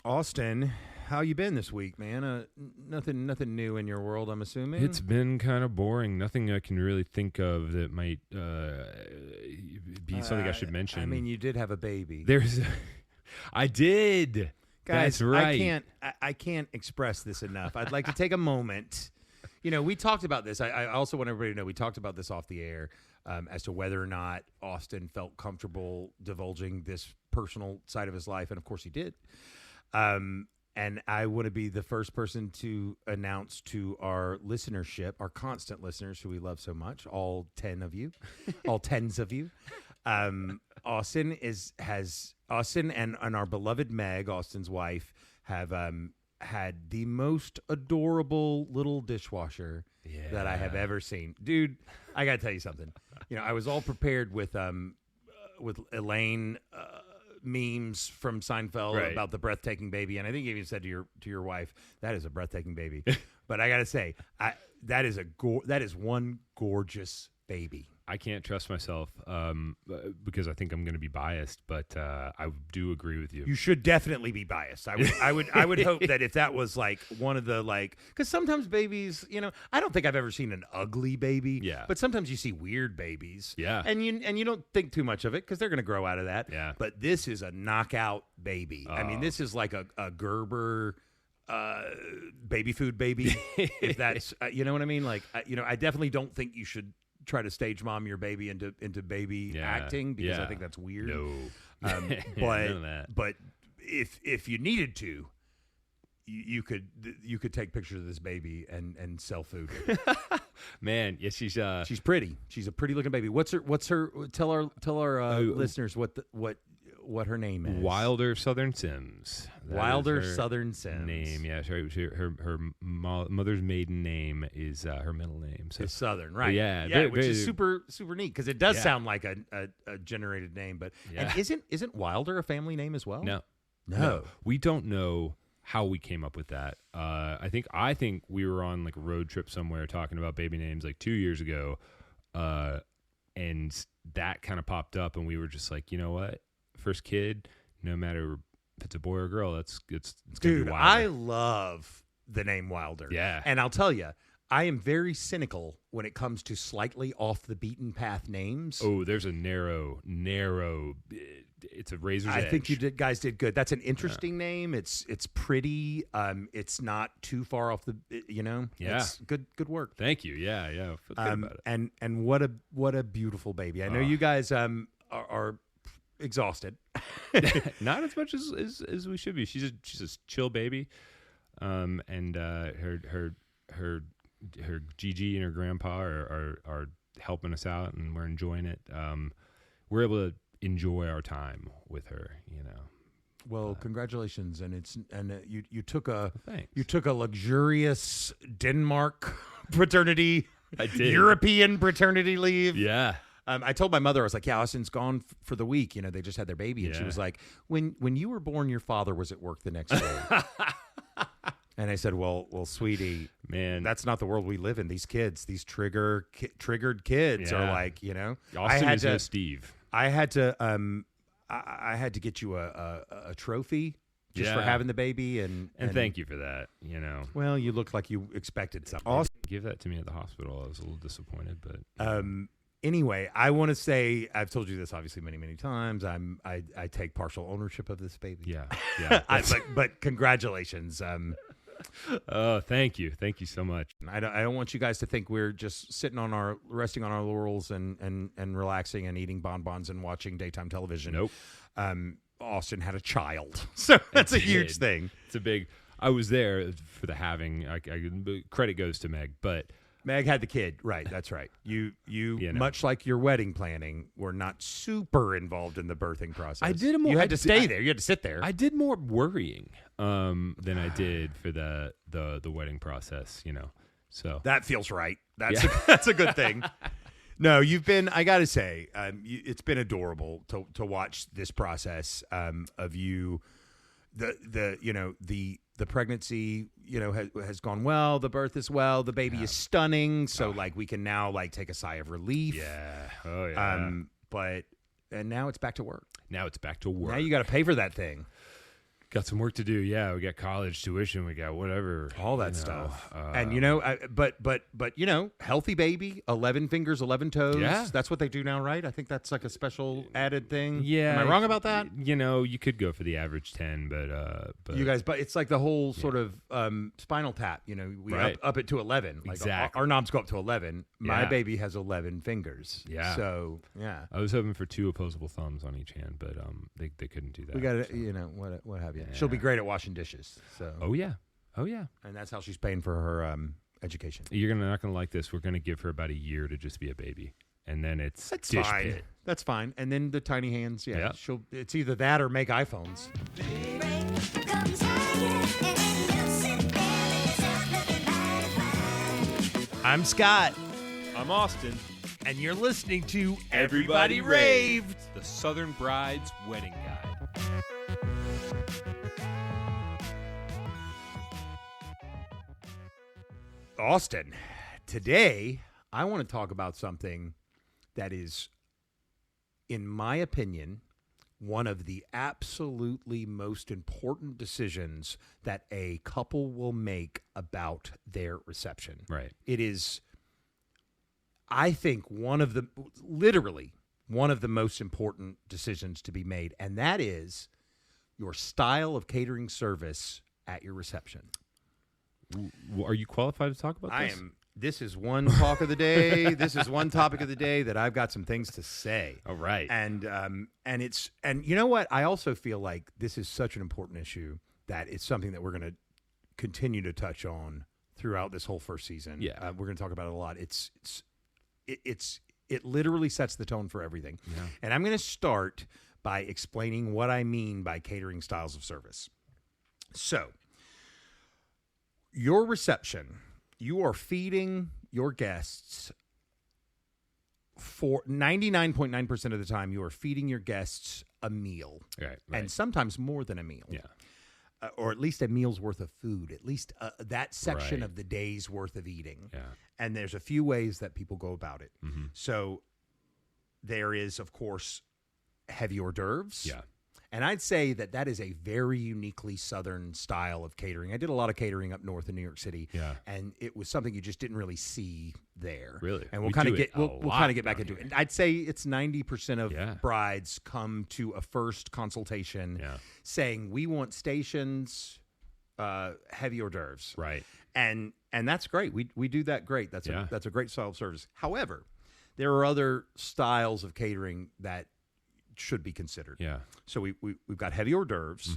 Austin, how you been this week, man? Nothing new in your world, I'm assuming. It's been kind of boring. Nothing I can really think of that might be something I should mention. I mean, you did have a baby. I did. Guys, That's right. I can't express this enough. I'd like to take a moment. You know, we talked about this. I also want everybody to know we talked about this off the air as to whether or not Austin felt comfortable divulging this personal side of his life, and of course he did. And I want to be the first person to announce to our listenership, our constant listeners who we love so much, all 10 of you, all tens of you. Austin and our beloved Meg, Austin's wife, have had the most adorable little dishwasher that I have ever seen. Dude, I got to tell you something. You know, I was all prepared with Elaine memes from Seinfeld about the breathtaking baby, and I think you even said to your wife, "That is a breathtaking baby." But I gotta say, that is one gorgeous baby. I can't trust myself because I think I'm going to be biased, but I do agree with you. You should definitely be biased. I would hope that if that was like one of the because sometimes babies, you know, I don't think I've ever seen an ugly baby. Yeah. But sometimes you see weird babies. Yeah. And you don't think too much of it because they're going to grow out of that. Yeah. But this is a knockout baby. I mean, this is like a Gerber baby food baby. If that's you know what I mean. Like I definitely don't think you should try to stage mom your baby into baby acting because I think that's weird. No, but if you needed to, you could take pictures of this baby and sell food. Man, yeah, she's pretty. She's a pretty looking baby. What's her? Tell our listeners what her name is. Wilder Southern Sims. Wilder Southern Sims. Name, yeah. Her mother's maiden name is her middle name. So it's Southern, right? Yeah, which is super neat because it does sound like a generated name. But and isn't Wilder a family name as well? No. We don't know how we came up with that. I think we were on like a road trip somewhere talking about baby names like 2 years ago, and that kind of popped up, and we were just like, you know what? First kid, no matter if it's a boy or girl, it's gonna be Wilder. I love the name Wilder. Yeah, and I'll tell you, I am very cynical when it comes to slightly off the beaten path names. Oh, there's a narrow. It's a razor's edge. I think guys did good. That's an interesting name. It's pretty. It's not too far off the. Yeah, it's good work. Thank you. Yeah. I feel good about it. And what a beautiful baby. I know you guys are exhausted. Not as much as we should be. She's a chill baby, and her Gigi and her grandpa are helping us out, and we're enjoying it. We're able to enjoy our time with her, you know. Well, congratulations, and you took a thanks. Luxurious Denmark paternity, I did. European paternity leave. Yeah. I told my mother, I was like, yeah, Austin's gone for the week. You know, they just had their baby. And she was like, when you were born, your father was at work the next day. And I said, well, sweetie, man, that's not the world we live in. These kids, these triggered kids are like, you know. Austin is no Steve. I had to get you a trophy just for having the baby. And thank you for that, you know. Well, you looked like you expected something. Austin, give that to me at the hospital. I was a little disappointed, but... Anyway, I want to say, I've told you this obviously many, many times. I take partial ownership of this baby. Yeah. But congratulations. Oh, thank you so much. I don't want you guys to think we're just resting on our laurels and relaxing and eating bonbons and watching daytime television. Nope. Austin had a child, so that's a huge thing. It's a big. I was there for the having. Credit goes to Meg, but. Meg had the kid, right? That's right. You know. Much like your wedding planning, were not super involved in the birthing process. I did more. You had to stay there. You had to sit there. I did more worrying than I did for the wedding process. You know, so that feels right. That's a good thing. No, you've been. I got to say, it's been adorable to watch this process of you. The pregnancy, has gone well. The birth is well. The baby is stunning. So like we can now like take a sigh of relief. Yeah. Oh yeah. And now it's back to work. Now you got to pay for that thing. Got some work to do. Yeah, we got college tuition. We got whatever, all that stuff. And but healthy baby, 11 fingers, 11 toes. Yeah. That's what they do now, right? I think that's like a special added thing. Yeah, am I wrong about that? You could go for the average 10, but You guys, but it's like the whole sort of spinal tap. We Right. up it to 11. Like Exactly. our knobs go up to 11. My Yeah. baby has 11 fingers. Yeah. So yeah, I was hoping for 2 opposable thumbs on each hand, but they couldn't do that. we got to so. what have you. Yeah. She'll be great at washing dishes. So Oh yeah, and that's how she's paying for her education. You're not gonna like this. We're gonna give her about a year to just be a baby, and then it's That's dish fine. pit. That's fine. And then the tiny hands. Yeah, Yeah. It's either that or make iPhones. I'm Scott, I'm Austin. and you're listening to Everybody Raved. The Southern Bride's Wedding Guide. Austin, today I want to talk about something that is, in my opinion, one of the absolutely most important decisions that a couple will make about their reception. Right. It is, I think, literally one of the most important decisions to be made, and that is your style of catering service at your reception. Are you qualified to talk about this? I am. This is one talk of the day. This is one topic of the day that I've got some things to say. All right. And you know what? I also feel like this is such an important issue that it's something that we're going to continue to touch on throughout this whole first season. Yeah. We're going to talk about it a lot. It literally sets the tone for everything. Yeah. And I'm going to start by explaining what I mean by catering styles of service. So, your reception, you are feeding your guests for 99.9% of the time, you are feeding your guests a meal. Right. And sometimes more than a meal. Yeah. Or at least a meal's worth of food, at least that section Right. of the day's worth of eating. Yeah. And there's a few ways that people go about it. Mm-hmm. So there is, of course, heavy hors d'oeuvres. Yeah. And I'd say that is a very uniquely Southern style of catering. I did a lot of catering up north in New York City. Yeah. And it was something you just didn't really see there. Really? And we'll We kind of do get it a we'll lot kind of get back down into it. here. And I'd say it's 90% of Yeah. brides come to a first consultation Yeah. saying we want stations, heavy hors d'oeuvres. Right. And that's great. We do that great. That's a great style of service. However, there are other styles of catering that should be considered. Yeah. So we've got heavy hors d'oeuvres.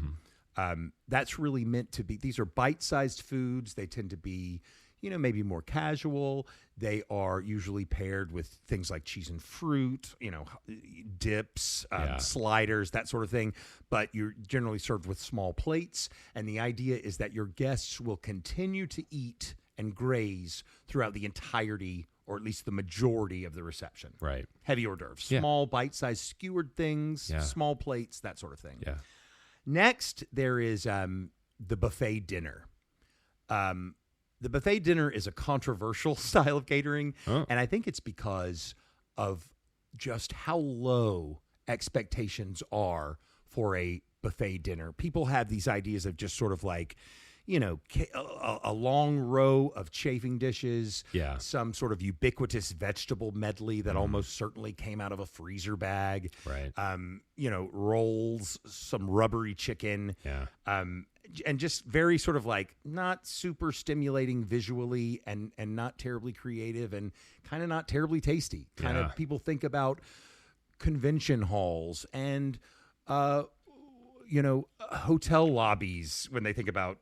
Mm-hmm. That's really meant to be. These are bite-sized foods. They tend to be, maybe more casual. They are usually paired with things like cheese and fruit, dips, sliders, that sort of thing. But you're generally served with small plates. And the idea is that your guests will continue to eat and graze throughout the entirety, or at least the majority of the reception. Right. Heavy hors d'oeuvres, Yeah. small bite-sized skewered things, Yeah. small plates, that sort of thing. Yeah. Next, there is the buffet dinner. The buffet dinner is a controversial style of catering, and I think it's because of just how low expectations are for a buffet dinner. People have these ideas of just sort of like, a long row of chafing dishes, Yeah. some sort of ubiquitous vegetable medley that almost certainly came out of a freezer bag, Right. Rolls, some rubbery chicken, Yeah. and just very sort of like not super stimulating visually and not terribly creative and kind of not terribly tasty. Kind Yeah. of people think about convention halls and, hotel lobbies when they think about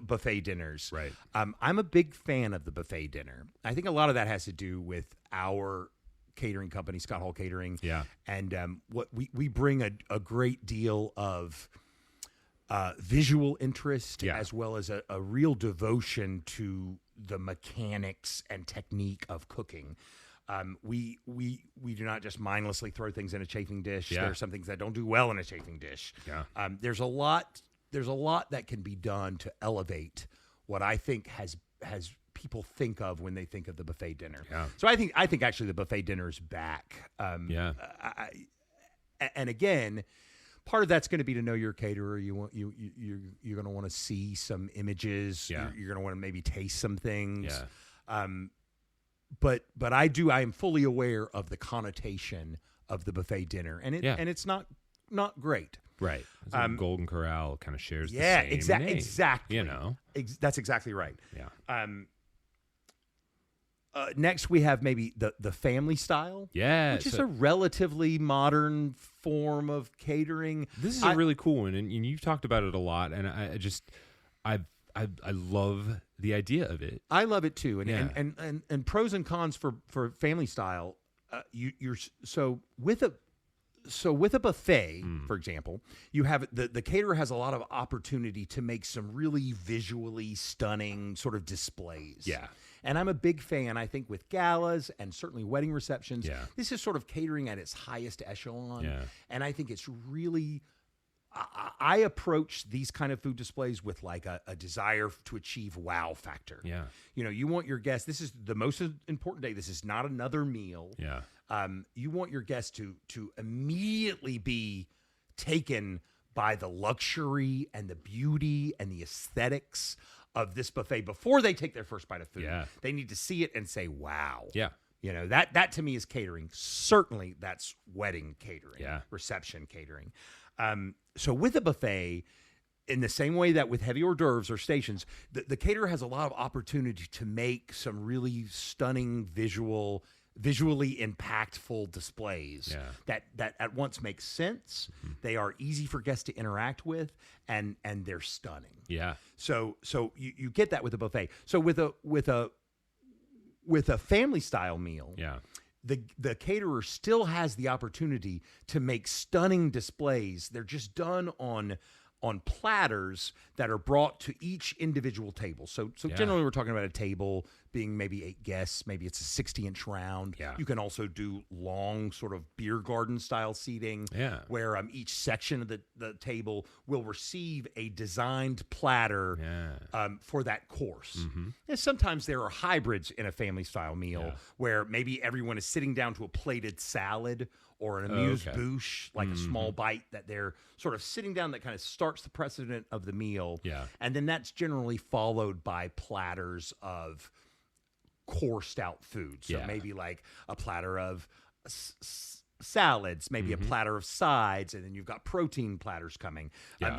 buffet dinners. Right. I'm a big fan of the buffet dinner. I think a lot of that has to do with our catering company, Scott Hall Catering. Yeah. And what we bring a great deal of visual interest, Yeah. as well as a real devotion to the mechanics and technique of cooking. We do not just mindlessly throw things in a chafing dish. Yeah. There are some things that don't do well in a chafing dish. Yeah. There's a lot that can be done to elevate what I think has people think of when they think of the buffet dinner. Yeah. So I think actually the buffet dinner is back. Yeah. And again, part of that's going to be to know your caterer. You're going to want to see some images. Yeah. You're going to want to maybe taste some things. Yeah. But I am fully aware of the connotation of the buffet dinner, and it's not great. Right. It's like Golden Corral kind of shares the same name. Exactly. You know. That's exactly right. Yeah. Next, we have maybe the family style, which is a relatively modern form of catering. This is a really cool one, and you've talked about it a lot, and I love the idea of it. I love it too, and pros and cons for family style. With a buffet, for example, you have the caterer has a lot of opportunity to make some really visually stunning sort of displays. Yeah. And I'm a big fan, I think, with galas and certainly wedding receptions. Yeah. This is sort of catering at its highest echelon. Yeah. And I think it's really, I approach these kind of food displays with like a desire to achieve wow factor. Yeah. You know, you want your guests, this is the most important day. This is not another meal. Yeah. You want your guests to immediately be taken by the luxury and the beauty and the aesthetics of this buffet before they take their first bite of food. Yeah. They need to see it and say, wow. Yeah. You know, that to me is catering. Certainly that's wedding catering, reception catering. So with a buffet, in the same way that with heavy hors d'oeuvres or stations, the caterer has a lot of opportunity to make some really stunning visually impactful displays that at once make sense. Mm-hmm. They are easy for guests to interact with, and they're stunning. Yeah. So you get that with a buffet. So with a family style meal, the caterer still has the opportunity to make stunning displays. They're just done on platters that are brought to each individual table. So generally we're talking about a table being maybe 8 guests, maybe it's a 60-inch round. Yeah. You can also do long sort of beer garden style seating where each section of the table will receive a designed platter for that course. Mm-hmm. And sometimes there are hybrids in a family style meal where maybe everyone is sitting down to a plated salad or an amuse-bouche, like a small bite that they're sort of sitting down that kind of starts the precedent of the meal. Yeah. And then that's generally followed by platters of coursed out food. So maybe like a platter of salads, maybe a platter of sides, and then you've got protein platters coming.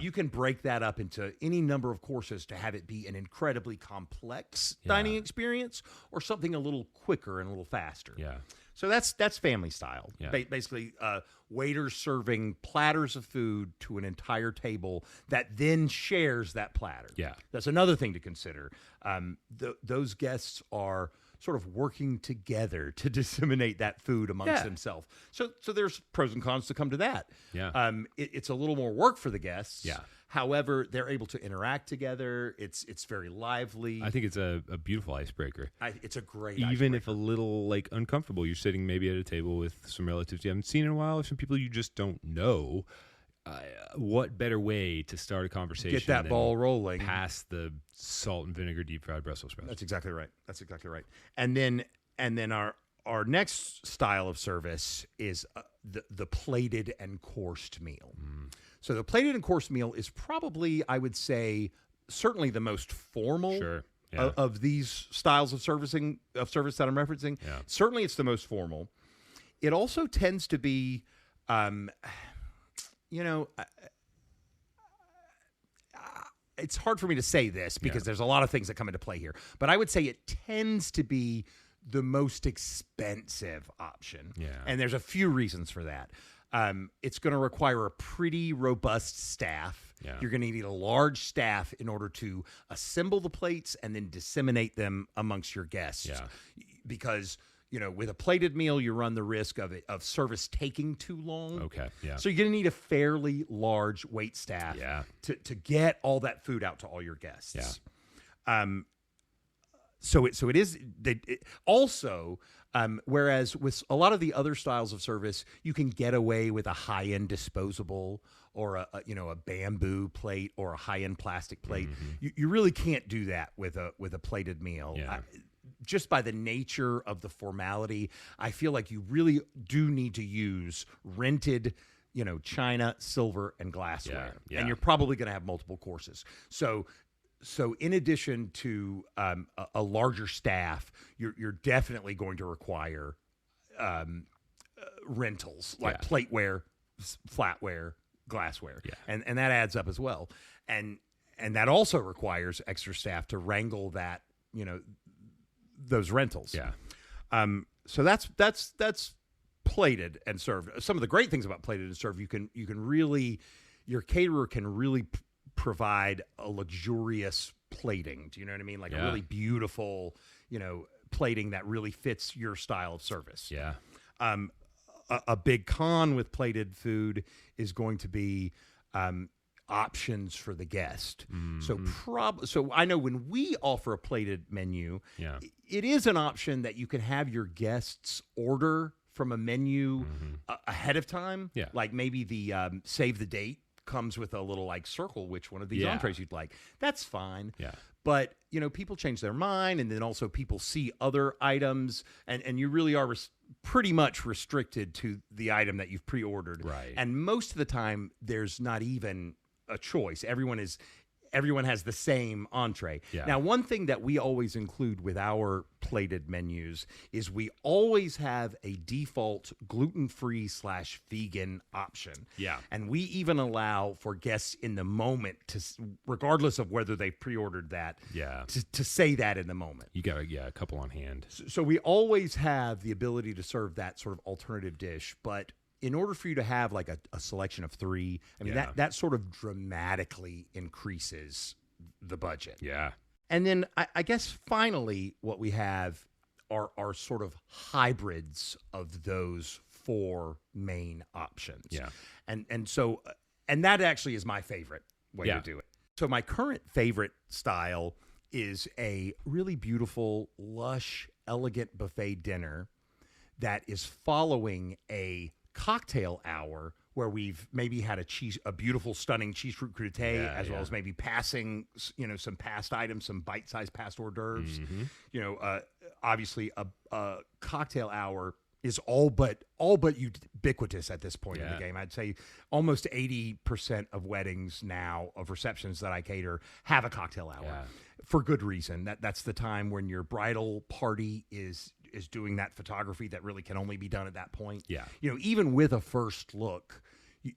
You can break that up into any number of courses to have it be an incredibly complex dining experience or something a little quicker and a little faster. Yeah. So that's family style. Yeah. Basically, waiters serving platters of food to an entire table that then shares that platter. Yeah. That's another thing to consider. Those guests are sort of working together to disseminate that food amongst themselves. So there's pros and cons to come to that. Yeah. It's a little more work for the guests. Yeah. However, they're able to interact together. It's very lively. I think it's a beautiful icebreaker. It's a great Even icebreaker. if a little like uncomfortable. You're sitting maybe at a table with some relatives you haven't seen in a while, or some people you just don't know. What better way to start a conversation? Get that ball rolling. Past the salt and vinegar deep fried Brussels sprouts. That's exactly right. And then our next style of service is the plated and coursed meal. So the plated and coursed meal is probably, I would say, certainly the most formal of these styles of service that I'm referencing. Yeah. Certainly, it's the most formal. It also tends to be, it's hard for me to say this because there's a lot of things that come into play here. But I would say it tends to be the most expensive option. Yeah. And there's a few reasons for that. It's going to require a pretty robust staff. Yeah. You're going to need a large staff in order to assemble the plates and then disseminate them amongst your guests. Yeah. Because, with a plated meal, you run the risk of service taking too long. Okay. Yeah. So you're going to need a fairly large wait staff to get all that food out to all your guests. Yeah. So it is also. Whereas with a lot of the other styles of service, you can get away with a high-end disposable or a bamboo plate or a high-end plastic plate. Mm-hmm. You really can't do that with a plated meal. Yeah. Just by the nature of the formality, I feel like you really do need to use rented china, silver, and glassware. Yeah. And you're probably going to have multiple courses. So in addition to a larger staff, you're definitely going to require rentals like plateware, flatware, glassware, and that adds up as well. And that also requires extra staff to wrangle that, those rentals. Yeah. So that's plated and served. Some of the great things about plated and served, you can really, your caterer can really provide a luxurious plating. Do you know what I mean? Like a really beautiful, plating that really fits your style of service. Yeah. A big con with plated food is going to be options for the guest. So I know when we offer a plated menu, it is an option that you can have your guests order from a menu ahead of time. Yeah. Like maybe the save the date comes with a little like circle which one of these entrees you'd like. That's fine. Yeah. But, people change their mind, and then also people see other items, and you really are pretty much restricted to the item that you've pre-ordered. Right. And most of the time, there's not even a choice. Everyone has the same entree. Yeah. Now, one thing that we always include with our plated menus is we always have a default gluten-free /vegan option. Yeah. And we even allow for guests in the moment to, regardless of whether they pre-ordered that, to say that in the moment. You got a couple on hand. So we always have the ability to serve that sort of alternative dish, but in order for you to have like a selection of 3, I mean, that sort of dramatically increases the budget. Yeah. And then I guess finally what we have are sort of hybrids of those 4 main options. Yeah. And so that actually is my favorite way to do it. So my current favorite style is a really beautiful, lush, elegant buffet dinner that is following a cocktail hour where we've maybe had a beautiful, stunning cheese fruit crudité, as well as maybe passing, some past items, some bite-sized past hors d'oeuvres. Obviously a cocktail hour is all but ubiquitous at this point in the game. I'd say almost 80% of weddings now, of receptions that I cater, have a cocktail hour for good reason. That's the time when your bridal party is doing that photography that really can only be done at that point. Yeah. Even with a first look,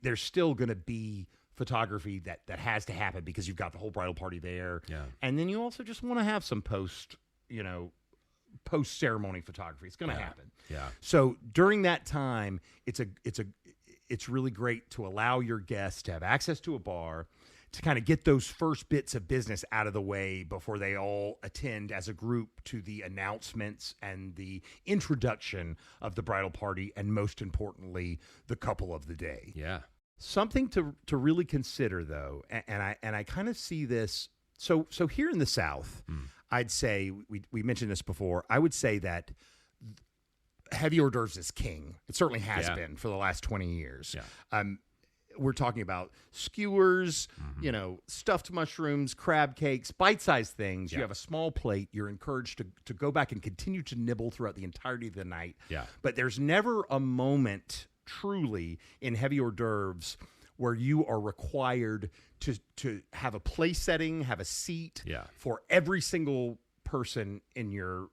there's still going to be photography that has to happen because you've got the whole bridal party there. Yeah. And then you also just want to have some post-ceremony photography. It's going to happen. Yeah. So during that time, it's really great to allow your guests to have access to a bar, to kind of get those first bits of business out of the way before they all attend as a group to the announcements and the introduction of the bridal party, and most importantly, the couple of the day. Yeah. Something to really consider, though, and I kind of see this. So here in the South, I'd say, we mentioned this before, I would say that heavy hors d'oeuvres is king. It certainly has been for the last 20 years. Yeah. We're talking about skewers, stuffed mushrooms, crab cakes, bite-sized things. You have a small plate. You're encouraged to go back and continue to nibble throughout the entirety of the night. Yeah. But there's never a moment truly in heavy hors d'oeuvres where you are required to have a place setting, have a seat for every single person in your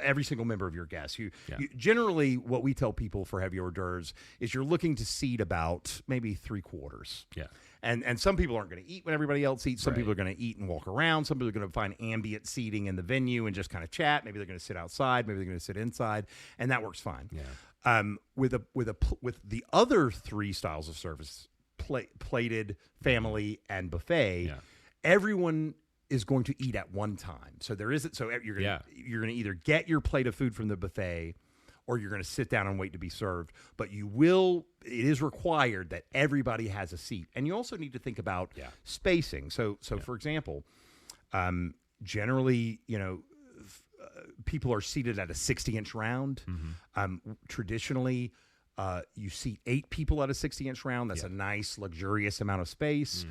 every single member of your guests. You generally, what we tell people for heavy hors d'oeuvres is you're looking to seat about maybe 3/4. Yeah. And some people aren't going to eat when everybody else eats. Some people are going to eat and walk around. Some people are going to find ambient seating in the venue and just kind of chat. Maybe they're going to sit outside. Maybe they're going to sit inside, and that works fine. Yeah. With the other 3 styles of service, plated, family, and buffet, everyone is going to eat at one time. So there isn't. So you're going to either get your plate of food from the buffet, or you're going to sit down and wait to be served. But it is required that everybody has a seat. And you also need to think about spacing. So for example, generally, people are seated at a 60-inch round. Traditionally, You seat 8 people at a 60-inch round. That's a nice, luxurious amount of space.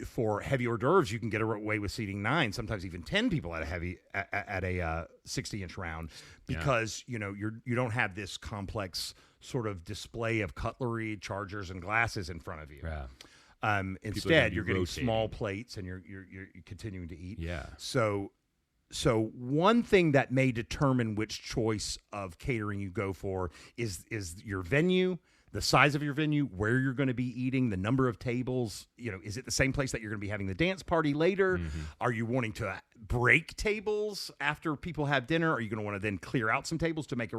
For heavy hors d'oeuvres, you can get away with seating 9, sometimes even 10 people at a 60-inch round, because you don't have this complex sort of display of cutlery, chargers, and glasses in front of you. Yeah. Instead, you're getting rotating. small plates, and you're continuing to eat. Yeah. So one thing that may determine which choice of catering you go for is your venue, the size of your venue, where you're going to be eating, the number of tables. Is it the same place that you're going to be having the dance party later? Are you wanting to break tables after people have dinner? Are you going to want to then clear out some tables to make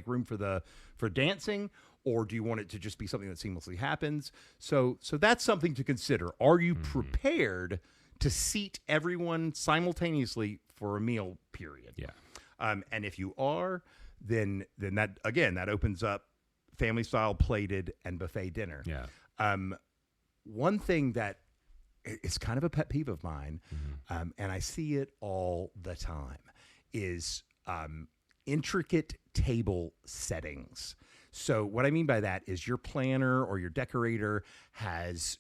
room for dancing? Or do you want it to just be something that seamlessly happens? So that's something to consider. Are you prepared to seat everyone simultaneously for a meal period? Yeah. And if you are, then that opens up family style plated and buffet dinner. Yeah. One thing that is kind of a pet peeve of mine, and I see it all the time, is intricate table settings. So what I mean by that is your planner or your decorator has,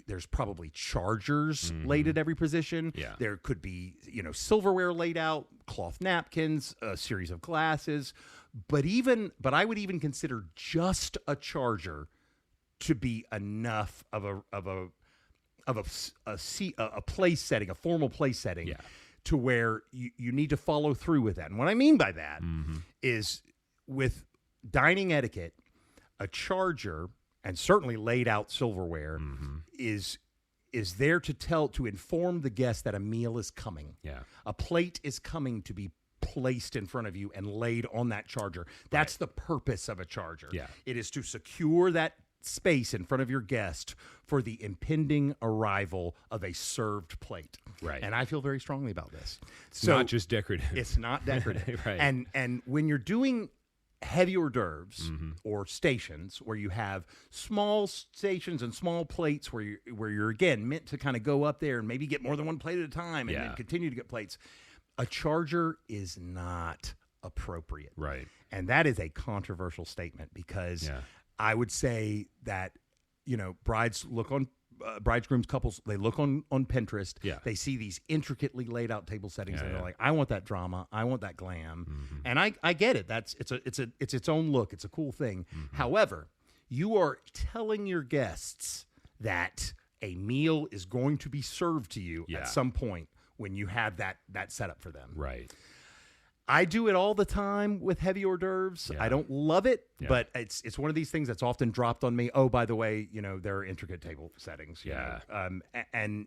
there's probably chargers laid at every position. Yeah. There could be, silverware laid out, cloth napkins, a series of glasses. But I would even consider just a charger to be enough of a place setting, a formal place setting, to where you need to follow through with that. And what I mean by that is, with dining etiquette, a charger, and certainly laid out silverware, is there to inform the guest that a meal is coming. Yeah. A plate is coming to be placed in front of you and laid on that charger. That's the purpose of a charger. Yeah. It is to secure that space in front of your guest for the impending arrival of a served plate. Right. And I feel very strongly about this. It's not just decorative. It's not decorative. Right. And when you're doing heavy hors d'oeuvres or stations, where you have small stations and small plates where you're again meant to kind of go up there and maybe get more than one plate at a time and then continue to get plates, a charger is not appropriate. Right. And that is a controversial statement, because I would say that bridegrooms, couples, they look on Pinterest. Yeah. They see these intricately laid out table settings, and they're like, I want that drama, I want that glam. And I get it. It's its own look. It's a cool thing. However, you are telling your guests that a meal is going to be served to you at some point when you have that setup for them. Right. I do it all the time with heavy hors d'oeuvres. I don't love it, but it's one of these things that's often dropped on me. Oh, by the way, there are intricate table settings. And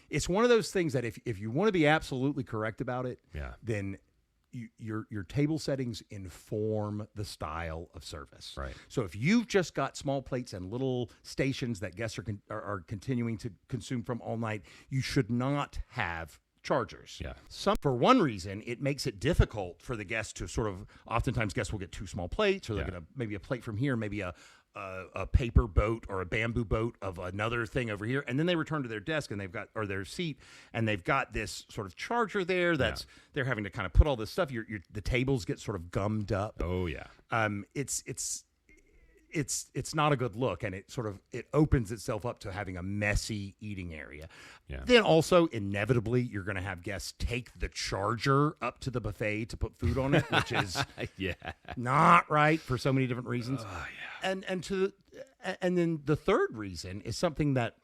it's one of those things that if you want to be absolutely correct about it, then your table settings inform the style of service. Right. So if you've just got small plates and little stations that guests are continuing to consume from all night, you should not have chargers. Yeah. For one reason, it makes it difficult for the guests to oftentimes guests will get 2 small plates, or they'll get maybe a plate from here, maybe a paper boat or a bamboo boat of another thing over here, and then they return to their desk and their seat, and they've got this sort of charger there that's they're having to kind of put all this stuff. The tables get sort of gummed up. Oh yeah. It's not a good look, and it opens itself up to having a messy eating area. Yeah. Then also, inevitably, you're going to have guests take the charger up to the buffet to put food on it, which is not right for so many different reasons. And then the third reason is something that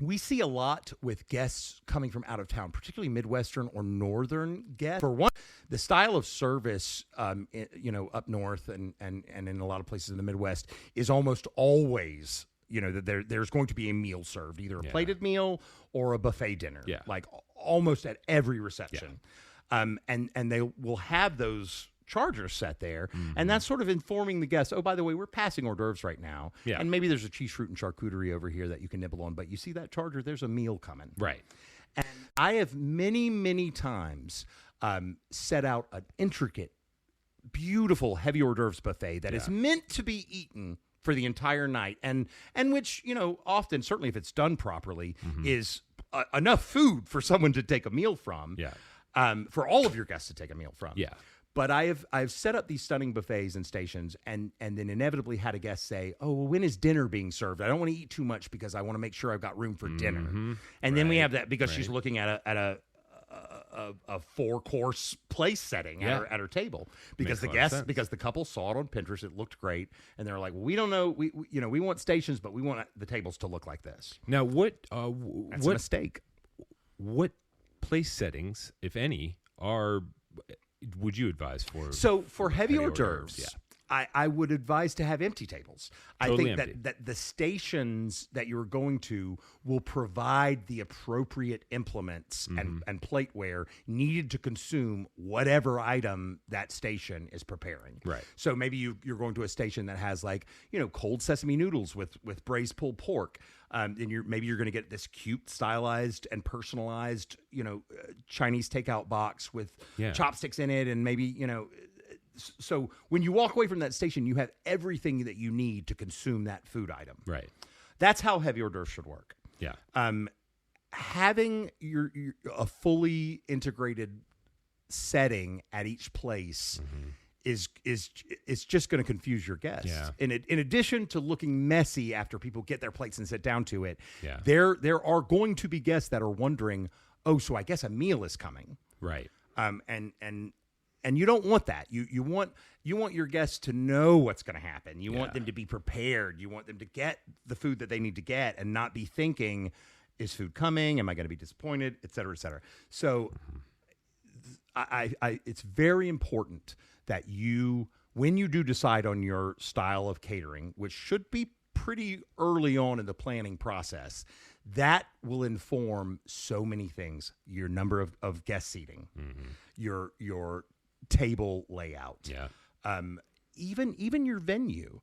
we see a lot with guests coming from out of town, particularly Midwestern or Northern guests. For one, the style of service, up north and in a lot of places in the Midwest is almost always, that there's going to be a meal served, either a plated meal or a buffet dinner, like almost at every reception. And they will have those chargers set there, and that's sort of informing the guests, oh, by the way, we're passing hors d'oeuvres right now, and maybe there's a cheese, fruit, and charcuterie over here that you can nibble on, but you see that charger, there's a meal coming. Right. And I have many, many times set out an intricate, beautiful heavy hors d'oeuvres buffet that is meant to be eaten for the entire night, and which, often, certainly if it's done properly, is enough food for someone to take a meal from, for all of your guests to take a meal from. Yeah. But I've set up these stunning buffets and stations, and then inevitably had a guest say, "Oh, well, when is dinner being served? I don't want to eat too much because I want to make sure I've got room for dinner." And then we have that because she's looking at a 4-course place setting at her table because the couple saw it on Pinterest, it looked great, and they're like, well, we don't know, we want stations, but we want the tables to look like this. Now, That's a mistake. What place settings, if any, would you advise for? So for heavy hors d'oeuvres, yeah. I would advise to have empty tables. Totally I think empty. that the stations that you're going to will provide the appropriate implements and plateware needed to consume whatever item that station is preparing. Right. So maybe you're going to a station that has cold sesame noodles with braised pulled pork. And maybe you're going to get this cute, stylized, and personalized, Chinese takeout box with chopsticks in it, and maybe So when you walk away from that station, you have everything that you need to consume that food item. Right. That's how heavy hors d'oeuvres should work. Yeah. Having a fully integrated setting at each place is just going to confuse your guests. Yeah. In addition to looking messy after people get their plates and sit down to it, Yeah. there are going to be guests that are wondering, oh, so I guess a meal is coming. Right. And you don't want that. You want your guests to know what's going to happen. You want them to be prepared. You want them to get the food that they need to get and not be thinking, is food coming? Am I going to be disappointed? Et cetera, et cetera. So it's very important that when you do decide on your style of catering, which should be pretty early on in the planning process, that will inform so many things. Your number of guest seating, your table layout, even your venue.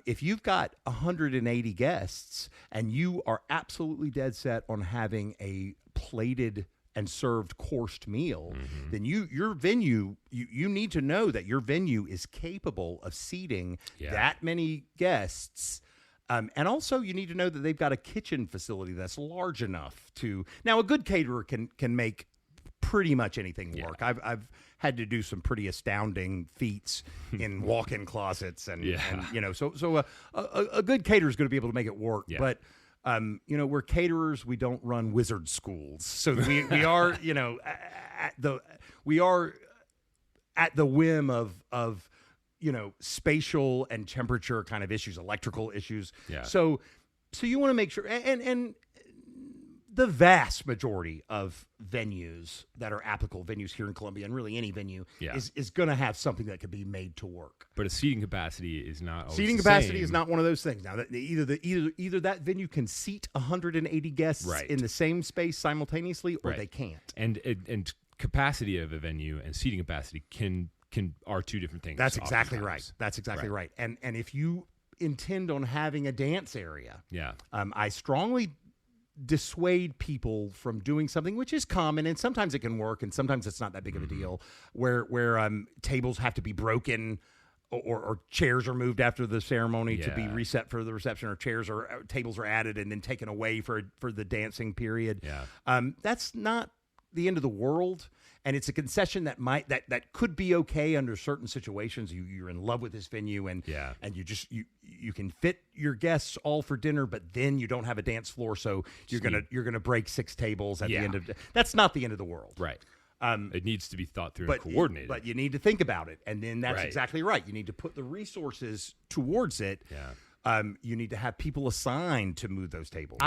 If you've got 180 guests and you are absolutely dead set on having a plated and served coursed meal, then your venue, you need to know that your venue is capable of seating that many guests. And also you need to know that they've got a kitchen facility that's large enough to. Now, a good caterer can make pretty much anything work. I've had to do some pretty astounding feats in walk-in closets and so a good caterer is going to be able to make it work. Yeah. But we're caterers. We don't run wizard schools, so we are at the whim of spatial and temperature kind of issues, electrical issues. Yeah. So you want to make sure and the vast majority of venues that are applicable venues here in Columbia, and really any venue, is going to have something that could be made to work. But a seating capacity is not always seating capacity is not one of those things. Now, either that venue can seat 180 guests in the same space simultaneously, or they can't. And capacity of a venue and seating capacity are two different things. That's exactly right. That's exactly right. And if you intend on having a dance area, I strongly dissuade people from doing something which is common, and sometimes it can work and sometimes it's not that big of a deal, where tables have to be broken or chairs are moved after the ceremony to be reset for the reception, or tables are added and then taken away for the dancing period. That's not the end of the world, and it's a concession that could be okay under certain situations. You're in love with this venue, and you can fit your guests all for dinner, but then you don't have a dance floor, so you're gonna break 6 tables at the end of. That's not the end of the world, right? It needs to be thought through and coordinated. But you need to think about it, and then that's exactly right. You need to put the resources towards it. You need to have people assigned to move those tables.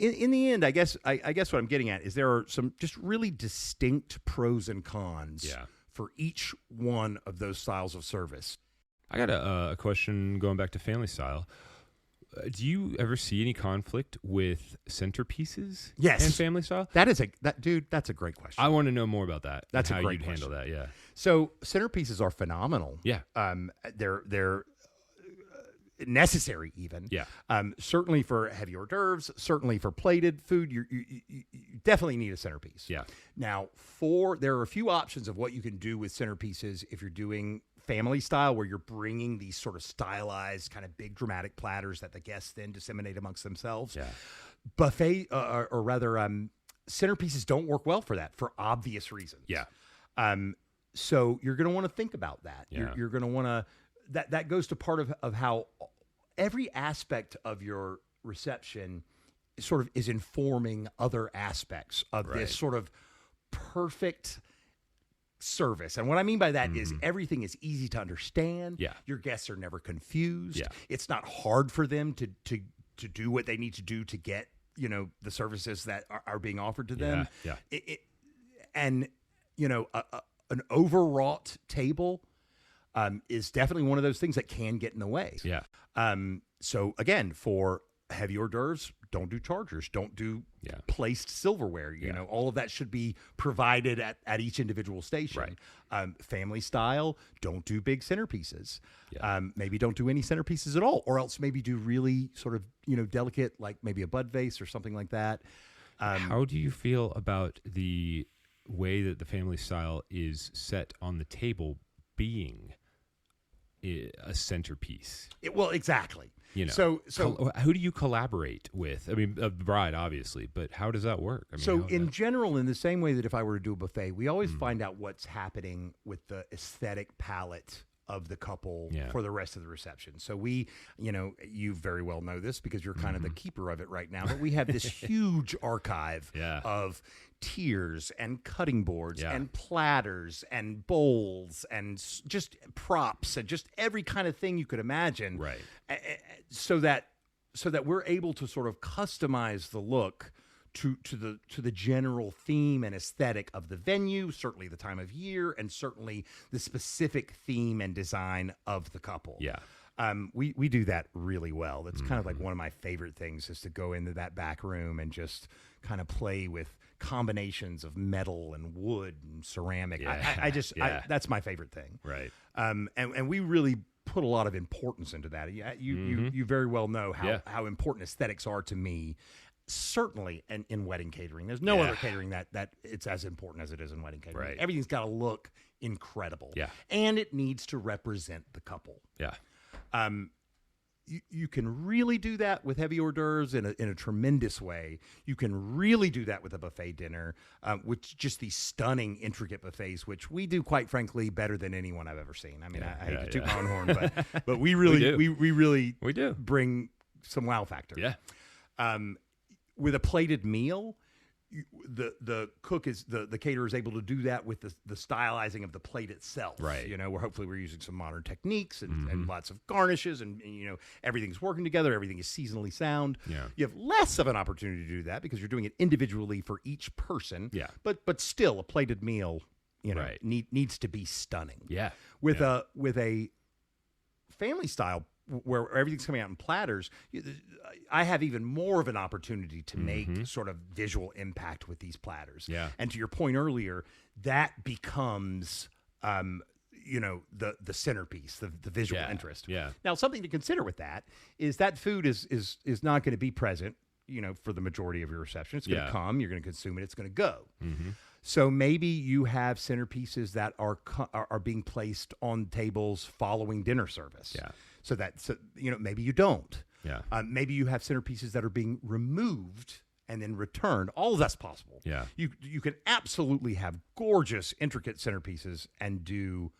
In the end, I guess what I'm getting at is there are some just really distinct pros and cons for each one of those styles of service. I got a question going back to family style. Do you ever see any conflict with centerpieces in family style? That's a great question. I want to know more about that. That's how a great you'd handle that. Yeah. So centerpieces are phenomenal. Yeah. They're necessary even. Yeah. Certainly for heavy hors d'oeuvres, certainly for plated food, you definitely need a centerpiece. Yeah. Now, there are a few options of what you can do with centerpieces if you're doing family style, where you're bringing these sort of stylized, kind of big dramatic platters that the guests then disseminate amongst themselves. Yeah. Buffet, or rather, centerpieces don't work well for that for obvious reasons. Yeah. So you're going to want to think about that. Yeah. You're going to want to, that goes to part of how every aspect of your reception sort of is informing other aspects of Right. this sort of perfect service. And what I mean by that is everything is easy to understand. Yeah. Your guests are never confused. Yeah. It's not hard for them to do what they need to do to get, the services that are being offered to them. Yeah. And an overwrought table is definitely one of those things that can get in the way. Yeah. So again, for heavy hors d'oeuvres, don't do chargers, don't do placed silverware. You know, all of that should be provided at each individual station. Right. Family style, don't do big centerpieces. Yeah. Maybe don't do any centerpieces at all, or else maybe do really sort of delicate, like maybe a bud vase or something like that. How do you feel about the way that the family style is set on the table being a centerpiece? Well, exactly. So So who do you collaborate with? I mean, the bride, obviously, but how does that work? I mean, So in general, in the same way that if I were to do a buffet, we always find out what's happening with the aesthetic palette of the couple for the rest of the reception. So we, you very well know this because you're kind of the keeper of it right now, but we have this huge archive of tiers and cutting boards and platters and bowls and just props and just every kind of thing you could imagine. Right. So that we're able to sort of customize the look to the general theme and aesthetic of the venue, certainly the time of year, and certainly the specific theme and design of the couple. Yeah. We do that really well. That's kind of like one of my favorite things is to go into that back room and just kind of play with combinations of metal and wood and ceramic. Yeah. That's my favorite thing. Right. And we really put a lot of importance into that. You very well know how important aesthetics are to me. Certainly in wedding catering. There's no other catering that it's as important as it is in wedding catering. Right. Everything's got to look incredible. Yeah. And it needs to represent the couple. Yeah. You can really do that with heavy hors d'oeuvres in a tremendous way. You can really do that with a buffet dinner, with just these stunning, intricate buffets, which we do, quite frankly, better than anyone I've ever seen. I mean, I hate to toot my own horn, but we really, we really do bring some wow factor. Yeah. With a plated meal, the cook is the caterer is able to do that with the stylizing of the plate itself. Right. Where hopefully we're using some modern techniques and lots of garnishes and everything's working together. Everything is seasonally sound. Yeah. You have less of an opportunity to do that because you're doing it individually for each person. Yeah. But still, a plated meal, Right. needs to be stunning. Yeah. With a family style where everything's coming out in platters, I have even more of an opportunity to make sort of visual impact with these platters. Yeah. And to your point earlier, that becomes, the centerpiece, the visual interest. Yeah. Now, something to consider with that is that food is not going to be present, for the majority of your reception. It's going to come, you're going to consume it, it's going to go. So maybe you have centerpieces that are being placed on tables following dinner service. Yeah. So maybe you don't. Yeah. Maybe you have centerpieces that are being removed and then returned. All of that's possible. Yeah. You can absolutely have gorgeous, intricate centerpieces and do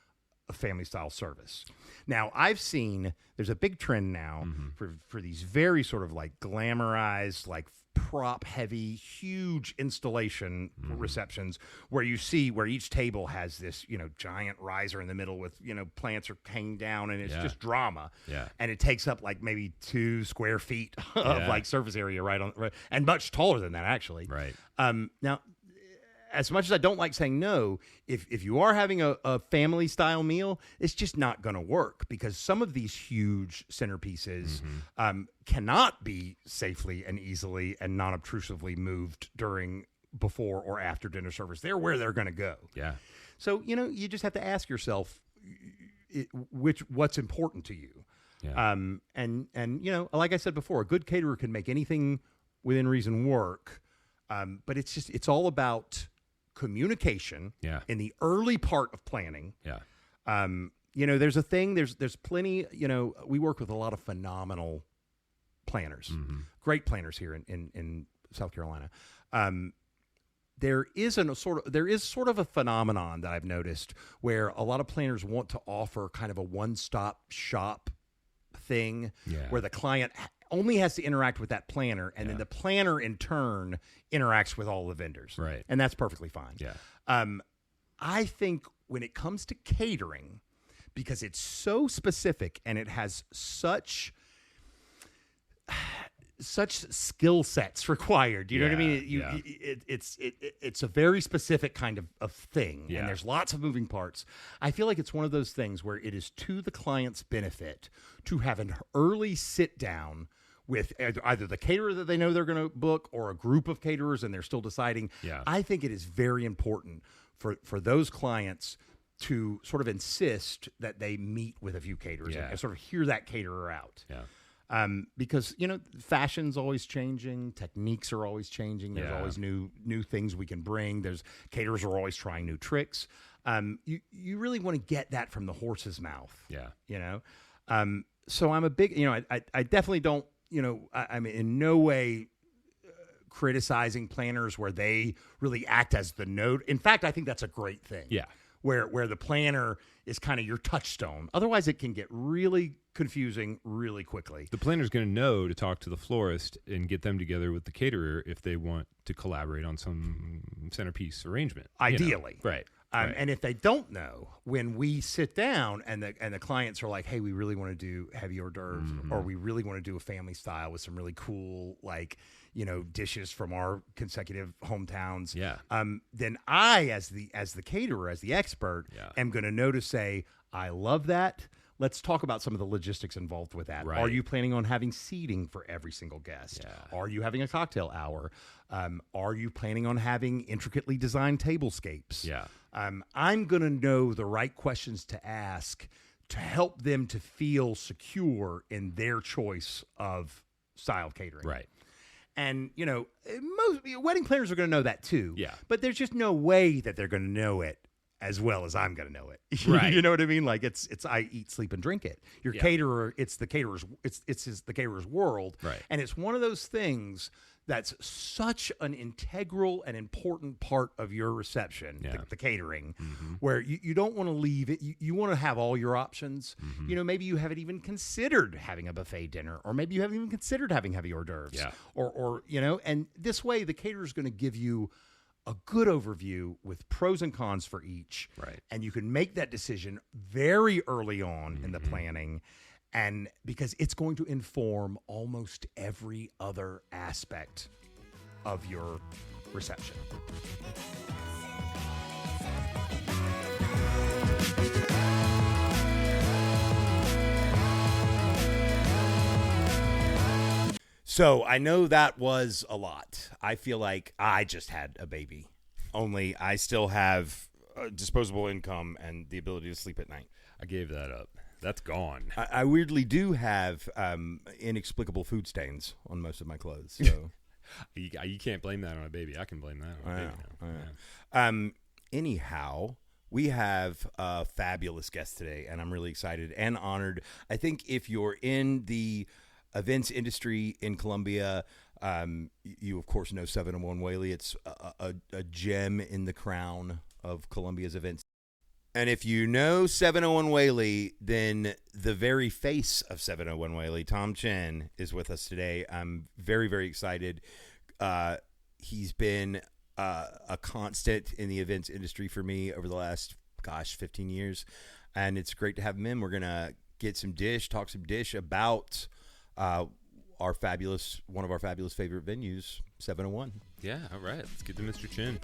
a family style service. Now, I've seen there's a big trend now for these very sort of like glamorized, like prop heavy, huge installation receptions where you see where each table has this, giant riser in the middle with, plants are hanging down and it's just drama. Yeah. And it takes up like maybe 2 square feet of like surface area right and much taller than that actually. Right. Now, as much as I don't like saying no, if you are having a family style meal, it's just not going to work because some of these huge centerpieces cannot be safely and easily and non-obtrusively moved before or after dinner service. They're where they're going to go. Yeah. So, you just have to ask yourself what's important to you. Yeah. And like I said before, a good caterer can make anything within reason work. But it's all about communication in the early part of planning. Yeah. There's a thing, there's plenty, we work with a lot of phenomenal planners, great planners here in South Carolina. there is sort of a phenomenon that I've noticed where a lot of planners want to offer kind of a one-stop shop thing where the client only has to interact with that planner, and then the planner in turn interacts with all the vendors. Right. And that's perfectly fine. Yeah. I think when it comes to catering, because it's so specific and it has such skill sets required. You know what I mean? It's a very specific kind of thing, and there's lots of moving parts. I feel like it's one of those things where it is to the client's benefit to have an early sit down with either the caterer that they know they're going to book or a group of caterers and they're still deciding. Yeah. I think it is very important for those clients to sort of insist that they meet with a few caterers and sort of hear that caterer out. Yeah. Because, fashion's always changing, techniques are always changing. There's always new things we can bring. Caterers are always trying new tricks. You really want to get that from the horse's mouth. Yeah. So I'm a big, I definitely don't, I'm in no way criticizing planners where they really act as the node. In fact, I think that's a great thing. Yeah. Where the planner is kind of your touchstone. Otherwise, it can get really confusing really quickly. The planner's going to know to talk to the florist and get them together with the caterer if they want to collaborate on some centerpiece arrangement. Ideally. Right. Right. And if they don't know, when we sit down and the clients are like, hey, we really want to do heavy hors d'oeuvres, or we really want to do a family style with some really cool, dishes from our consecutive hometowns. Yeah. Then I, as the caterer, as the expert, am going to know to say, I love that. Let's talk about some of the logistics involved with that. Right. Are you planning on having seating for every single guest? Yeah. Are you having a cocktail hour? Are you planning on having intricately designed tablescapes? Yeah. I'm going to know the right questions to ask to help them to feel secure in their choice of style of catering. Right. And, most wedding planners are going to know that too. Yeah. But there's just no way that they're going to know it as well as I'm going to know it. Right. You know what I mean? Like it's I eat, sleep, and drink it. Your caterer, it's the caterer's world. Right. And it's one of those things that's such an integral and important part of your reception, the catering, where you don't want to leave it. You want to have all your options. Maybe you haven't even considered having a buffet dinner, or maybe you haven't even considered having heavy hors d'oeuvres. Yeah. Or and this way the caterer is going to give you a good overview with pros and cons for each. Right. And you can make that decision very early on in the planning, and because it's going to inform almost every other aspect of your reception. So I know that was a lot. I feel like I just had a baby, only I still have disposable income and the ability to sleep at night. I gave that up. That's gone. I weirdly do have inexplicable food stains on most of my clothes. So You can't blame that on a baby. I can blame that on a baby now. yeah. Anyhow, we have a fabulous guest today, and I'm really excited and honored. I think if you're in the events industry in Columbia, you of course know 701 Whaley. It's a gem in the crown of Columbia's events. And if you know 701 Whaley, then the very face of 701 Whaley, Tom Chen, is with us today. I'm very, very excited. He's been a constant in the events industry for me over the last, 15 years. And it's great to have him in. We're going to talk some dish about one of our fabulous favorite venues, 701. Yeah, all right. Let's get to Mr. Chen.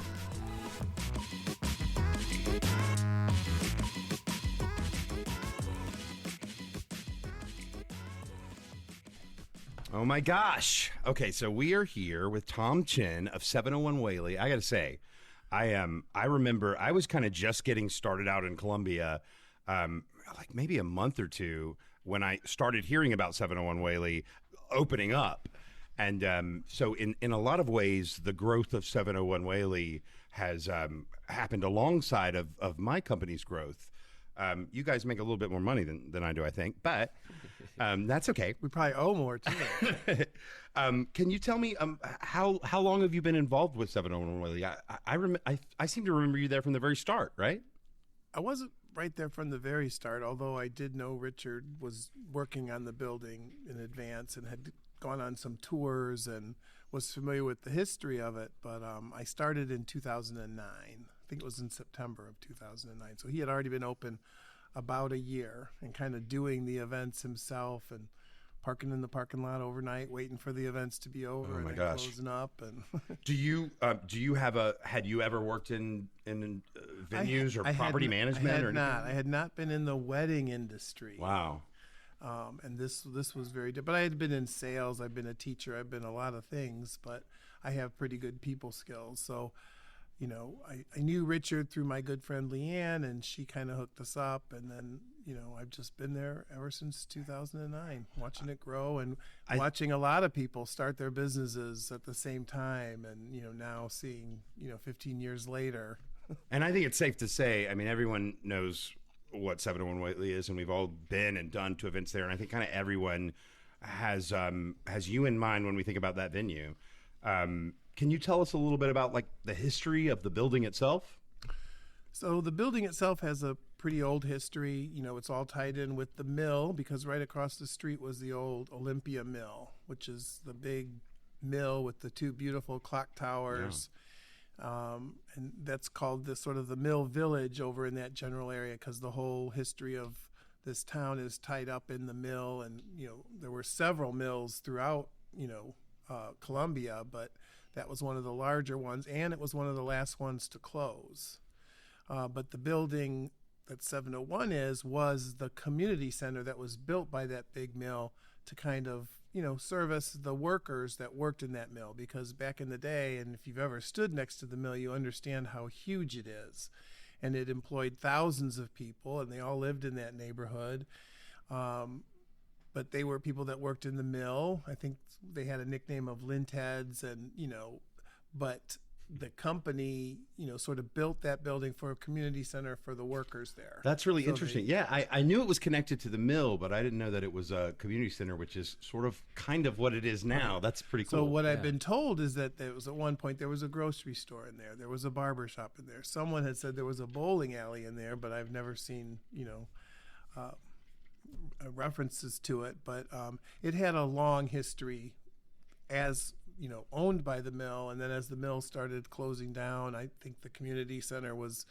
Oh my gosh. Okay, so we are here with Tom Chen of 701 Whaley. I got to say, I remember I was kind of just getting started out in Columbia, like maybe a month or two when I started hearing about 701 Whaley opening up. And so in a lot of ways, the growth of 701 Whaley has happened alongside of my company's growth. You guys make a little bit more money than I do, I think, but that's okay. We probably owe more too. Can you tell me how long have you been involved with 701 Whaley? I seem to remember you there from the very start, right? I wasn't right there from the very start, although I did know Richard was working on the building in advance and had gone on some tours and was familiar with the history of it. But I started in 2009. I think it was in September of 2009. So he had already been open about a year and kind of doing the events himself and parking in the parking lot overnight, waiting for the events to be over and then closing up. And do you had you ever worked in venues or property management or anything? I had not been in the wedding industry. Wow. And this was very different. But I had been in sales. I've been a teacher. I've been a lot of things, but I have pretty good people skills. So, you know, I knew Richard through my good friend Leanne, and she kind of hooked us up. And then, you know, I've just been there ever since 2009, watching it grow and watching a lot of people start their businesses at the same time. And, you know, now seeing, 15 years later. And I think it's safe to say, I mean, everyone knows what 701 Whately is, and we've all been and done to events there. And I think kind of everyone has you in mind when we think about that venue. Can you tell us a little bit about like the history of the building itself? So the building itself has a pretty old history. You know, it's all tied in with the mill because right across the street was the old Olympia Mill, which is the big mill with the two beautiful clock towers. Yeah. And that's called the sort of the mill village over in that general area because the whole history of this town is tied up in the mill. And, you know, there were several mills throughout, Columbia, but that was one of the larger ones, and it was one of the last ones to close. But the building that 701 was the community center that was built by that big mill to kind of, service the workers that worked in that mill. Because back in the day, and if you've ever stood next to the mill, you understand how huge it is. And it employed thousands of people, and they all lived in that neighborhood. But they were people that worked in the mill. I think they had a nickname of Lintheads, and, but the company, sort of built that building for a community center for the workers there. That's really interesting. I knew it was connected to the mill, but I didn't know that it was a community center, which is sort of kind of what it is now. That's pretty cool. So what I've been told is that there was at one point, there was a grocery store in there. There was a barber shop in there. Someone had said there was a bowling alley in there, but I've never seen, references to it. But it had a long history as owned by the mill, and then as the mill started closing down, I think the community center was,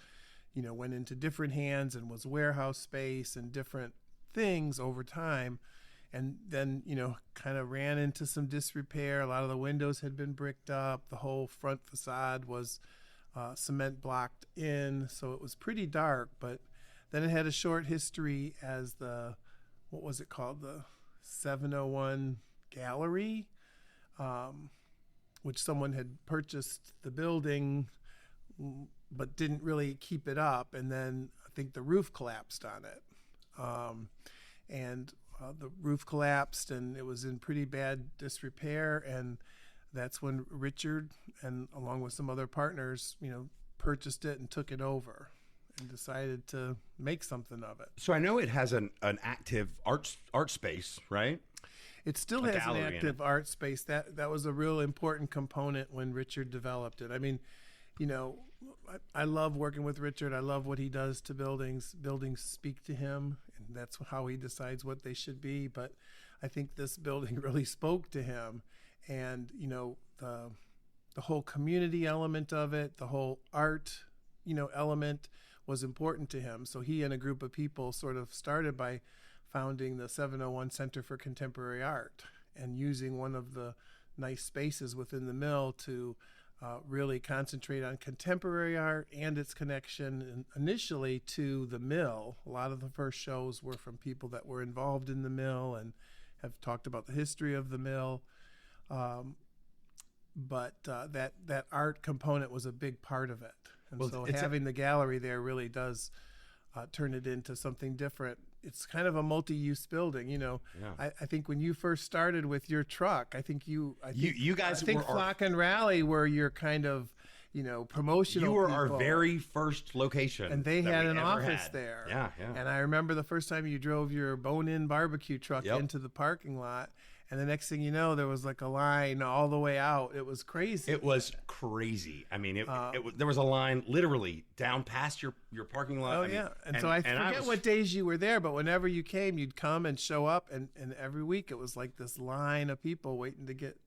went into different hands and was warehouse space and different things over time, and then kind of ran into some disrepair. A lot of the windows had been bricked up. The whole front facade was cement blocked in, so it was pretty dark. But then it had a short history as the, what was it called, the 701 Gallery, which someone had purchased the building but didn't really keep it up, and then I think the roof collapsed on it, and the roof collapsed and it was in pretty bad disrepair, and that's when Richard, and along with some other partners, purchased it and took it over and decided to make something of it. So I know it has an active art space, right? It still has an active art space. That was a real important component when Richard developed it. I mean, I love working with Richard. I love what he does to buildings. Buildings speak to him, and that's how he decides what they should be. But I think this building really spoke to him, and the whole community element of it, the whole art, element was important to him. So he and a group of people sort of started by founding the 701 Center for Contemporary Art and using one of the nice spaces within the mill to really concentrate on contemporary art and its connection initially to the mill. A lot of the first shows were from people that were involved in the mill and have talked about the history of the mill. But that art component was a big part of it. And so having the gallery there really does turn it into something different. It's kind of a multi-use building, Yeah. I think when you first started with your truck, I think you guys, Flock and Rally were your kind of, promotional. You were our people. very first location, And they that had we an ever office had. there. Yeah, yeah. And I remember the first time you drove your bone-in barbecue truck Yep. into the parking lot, and the next thing you know, there was like a line all the way out. It was crazy. It was crazy. I mean, there was a line literally down past your parking lot. Oh, I mean, yeah. And so I forget was- what days you were there, but whenever you came, you'd come and show up, and every week it was like this line of people waiting to get,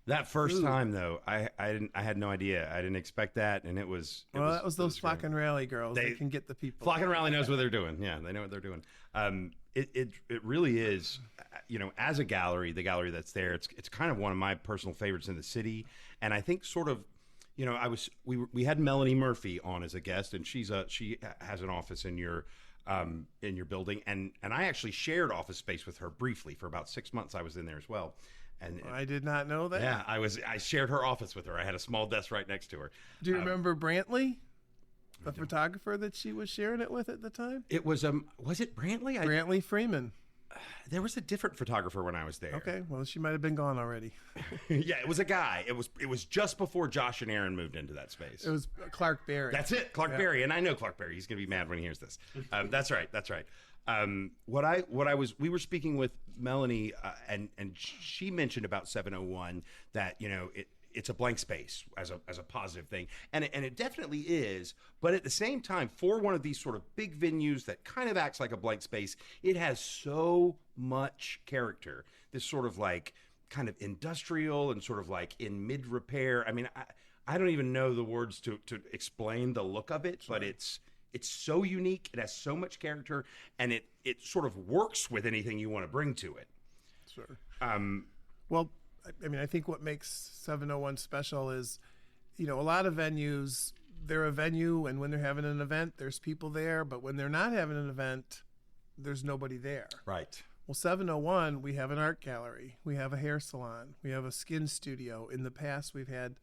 That first food. time though, I had no idea. I didn't expect that, and it was. That was those Flock great. and Rally girls. They They- can get the people. Flock and Rally knows what they're doing. Yeah, they know what they're doing. It really is, as a gallery, the gallery that's there, it's kind of one of my personal favorites in the city, and I think sort of, we had Melanie Murphy on as a guest, and she has an office in your building, and I actually shared office space with her briefly for about 6 months. I was in there as well. And I did not know that. yeah, I shared her office with her. I had a small desk right next to her. Do you remember Brantley, the photographer that she was sharing it with at the time? It was it Brantley? Brantley Freeman. There was a different photographer when I was there. Okay, well, she might have been gone already. Yeah, it was a guy. It was just before Josh and Aaron moved into that space. It was Clark Berry. That's it, Clark Berry, and I know Clark Berry. He's gonna be mad when he hears this. That's right. We were speaking with Melanie, and she mentioned about 701 that it's a blank space as a positive thing, and it definitely is. But at the same time, for one of these sort of big venues that kind of acts like a blank space, it has so much character. This sort of like kind of industrial and sort of like in mid repair. I mean, I don't even know the words to explain the look of it, but it's so unique. It has so much character, and it sort of works with anything you want to bring to it. Sure. Well, I mean, I think what makes 701 special is, a lot of venues, they're a venue, and when they're having an event, there's people there, but when they're not having an event, there's nobody there. Right. Well, 701, we have an art gallery, we have a hair salon, we have a skin studio. In the past, we've had,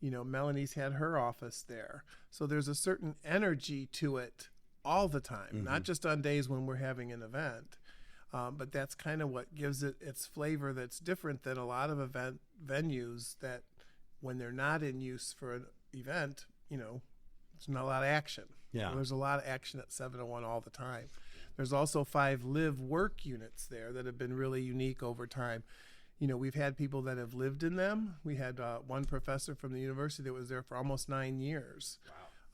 Melanie's had her office there. So there's a certain energy to it all the time, not just on days when we're having an event. But that's kind of what gives it its flavor that's different than a lot of event venues that when they're not in use for an event, there's not a lot of action. Yeah. Well, there's a lot of action at 701 all the time. There's also 5 live work units there that have been really unique over time. We've had people that have lived in them. We had one professor from the university that was there for almost 9 years.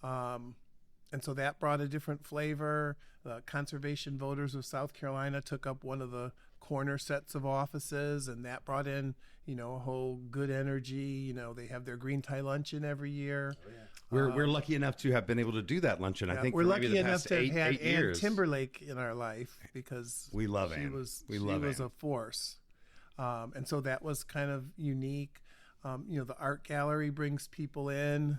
Wow. And so that brought a different flavor. The conservation voters of South Carolina took up one of the corner sets of offices, and that brought in, a whole good energy. They have their green tie luncheon every year. Oh, yeah. We're lucky enough to have been able to do that luncheon. I think we're for maybe lucky the enough past to have eight had Ann years. Timberlake in our life because We love she Ann. was We she love was Ann. a force, and so that was kind of unique. The art gallery brings people in.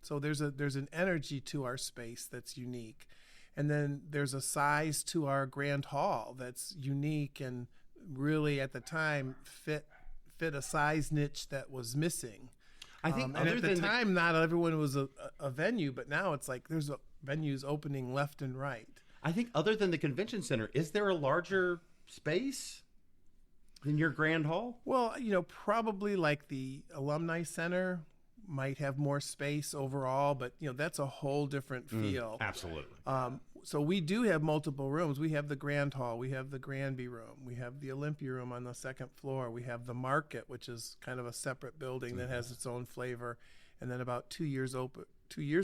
So there's an energy to our space that's unique. And then there's a size to our grand hall that's unique and really at the time fit a size niche that was missing. I think And other at the than time, not everyone was a venue, but now it's like there's venues opening left and right. I think other than the convention center, is there a larger space than your grand hall? Well, probably like the alumni center might have more space overall, but that's a whole different feel. Absolutely. So we do have multiple rooms. We have the Grand Hall, we have the Granby room, we have the Olympia room on the second floor, we have the Market, which is kind of a separate building that has its own flavor, and then about 2 years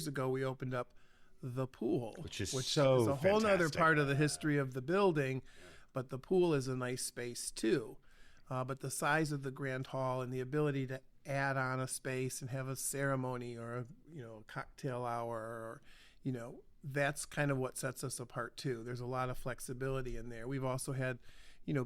ago we opened up the pool, Which is a so whole nother fantastic. part of the history of the building, but the pool is a nice space too. But the size of the Grand Hall and the ability to add on a space and have a ceremony or a cocktail hour or that's kind of what sets us apart too. There's a lot of flexibility in there. We've also had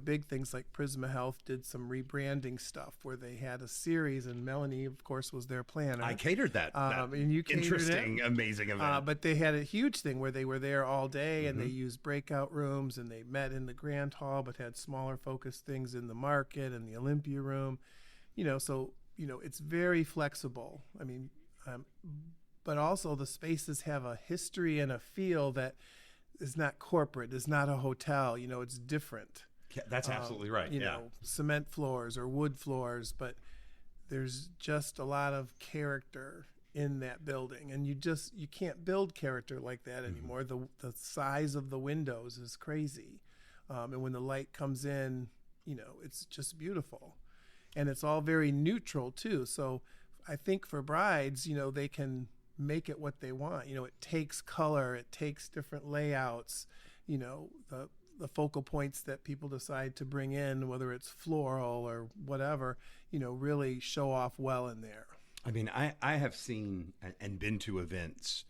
big things like Prisma Health did some rebranding stuff where they had a series, and Melanie of course was their planner. I catered that. And you catered interesting, amazing event. but they had a huge thing where they were there all day and they used breakout rooms and they met in the Grand Hall but had smaller focused things in the Market and the Olympia room. So it's very flexible. I mean, but also the spaces have a history and a feel that is not corporate. It's not a hotel. It's different. That's absolutely right. Cement floors or wood floors, but there's just a lot of character in that building, and you can't build character like that anymore. The size of the windows is crazy, and when the light comes in, it's just beautiful, and it's all very neutral too. So I think for brides, they can make it what they want. It takes color, it takes different layouts, the focal points that people decide to bring in, whether it's floral or whatever, really show off well in there. I mean, I have seen and been to events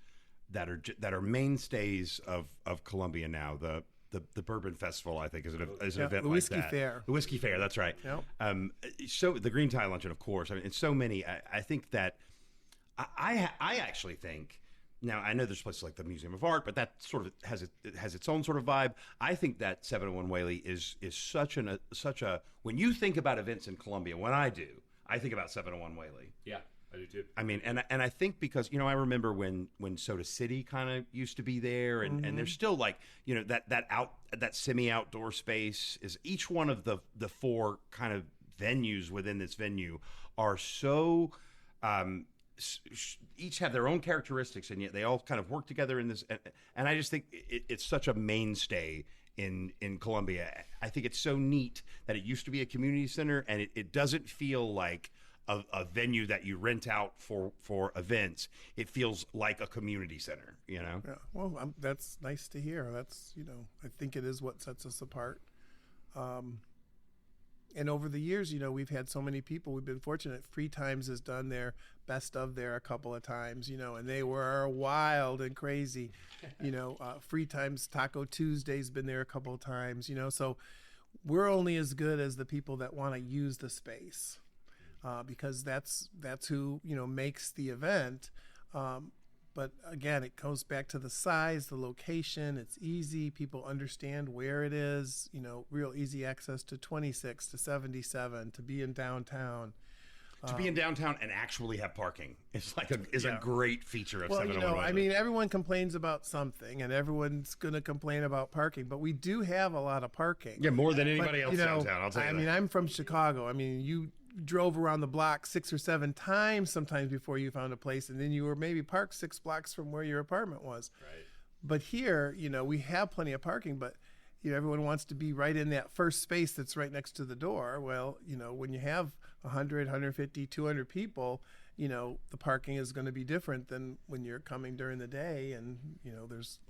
that are mainstays of Columbia now. The Bourbon Festival, I think, is an event the Whiskey like that. Fair. The Whiskey Fair, that's right. Yep. So the Green Tie Luncheon, of course. I mean, it's so many. I think that I actually think. Now, I know there's places like the Museum of Art, but that sort of has its own sort of vibe. I think that 701 Whaley is such a when you think about events in Columbia, when I do, I think about 701 Whaley. Yeah, I do too. I mean, and I think because I remember when Soda City kind of used to be there, and there's still like that semi-outdoor space is each one of the four kind of venues within this venue are so. Each have their own characteristics, and yet they all kind of work together in this. And I just think it's such a mainstay in Columbia. I think it's so neat that it used to be a community center, and it doesn't feel like a venue that you rent out for events. It feels like a community center, Yeah. Well, that's nice to hear. That's I think it is what sets us apart. And over the years, we've had so many people. We've been fortunate. Free Times has done their best of there a couple of times, and they were wild and crazy. Free Times Taco Tuesday's been there a couple of times, So we're only as good as the people that want to use the space, because that's who makes the event. But again, it goes back to the size, the location. It's easy. People understand where it is. Real easy access to 26, to 77, to be in downtown. To be in downtown and actually have parking is a great feature of 701 Whaley. I mean, everyone complains about something, and everyone's going to complain about parking, but we do have a lot of parking. Yeah, more than anybody else downtown. I'll tell you that. I mean, I'm from Chicago. I mean, you drove around the block 6 or 7 times sometimes before you found a place, and then you were maybe parked 6 blocks from where your apartment was. Right. But here, we have plenty of parking, but everyone wants to be right in that first space that's right next to the door. Well, when you have 100, 150, 200 people, the parking is going to be different than when you're coming during the day and, there's,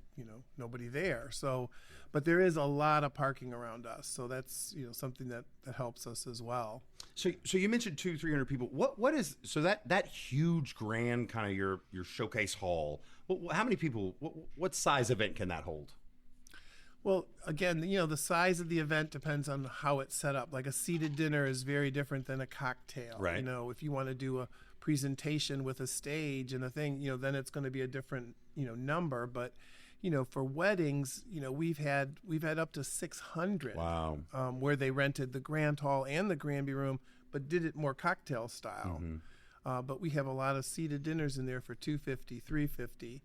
nobody there. So, but there is a lot of parking around us. So that's, something that helps us as well. So you mentioned 200-300 people. What is, so that huge grand kind of your showcase hall, how many people, what size event can that hold? Well, again, the size of the event depends on how it's set up. Like a seated dinner is very different than a cocktail. Right. If you want to do a presentation with a stage and a thing, then it's going to be a different, number. But, for weddings, we've had up to 600. Wow. Where they rented the Grand Hall and the Granby Room, but did it more cocktail style. Mm-hmm. But we have a lot of seated dinners in there for 250, 350.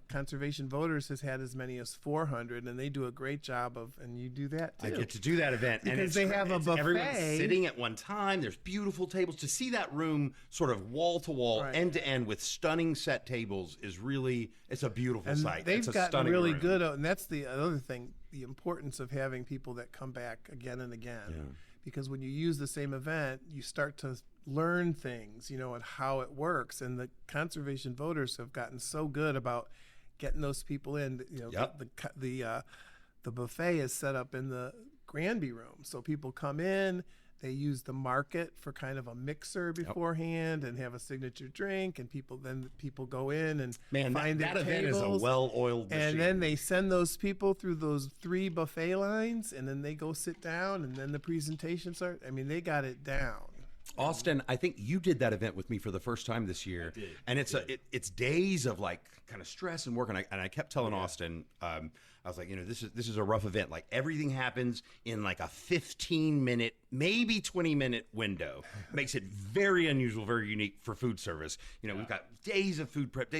Conservation Voters has had as many as 400, and they do a great job and you do that too. I get to do that event. Because they have a buffet. Everyone's sitting at one time. There's beautiful tables. To see that room sort of wall to wall, end to end with stunning set tables is really, it's a beautiful sight. They've it's a gotten stunning really room. good, and that's the other thing, the importance of having people that come back again and again. Yeah. Because when you use the same event, you start to learn things, and how it works. And the Conservation Voters have gotten so good about getting those people in. The buffet is set up in the Granby Room, so people come in. They use the market for kind of a mixer beforehand and have a signature drink, and people go in and find that their event tables. is a well-oiled machine. And then they send those people through those 3 buffet lines, and then they go sit down, and then the presentation starts. I mean, they got it down. Austin, I think you did that event with me for the first time this year. I did. And it's days of like kind of stress and work. And I kept telling Austin, I was like, this is a rough event. Like everything happens in like a 15-minute, maybe 20-minute window. Makes it very unusual, very unique for food service. We've got days of food prep.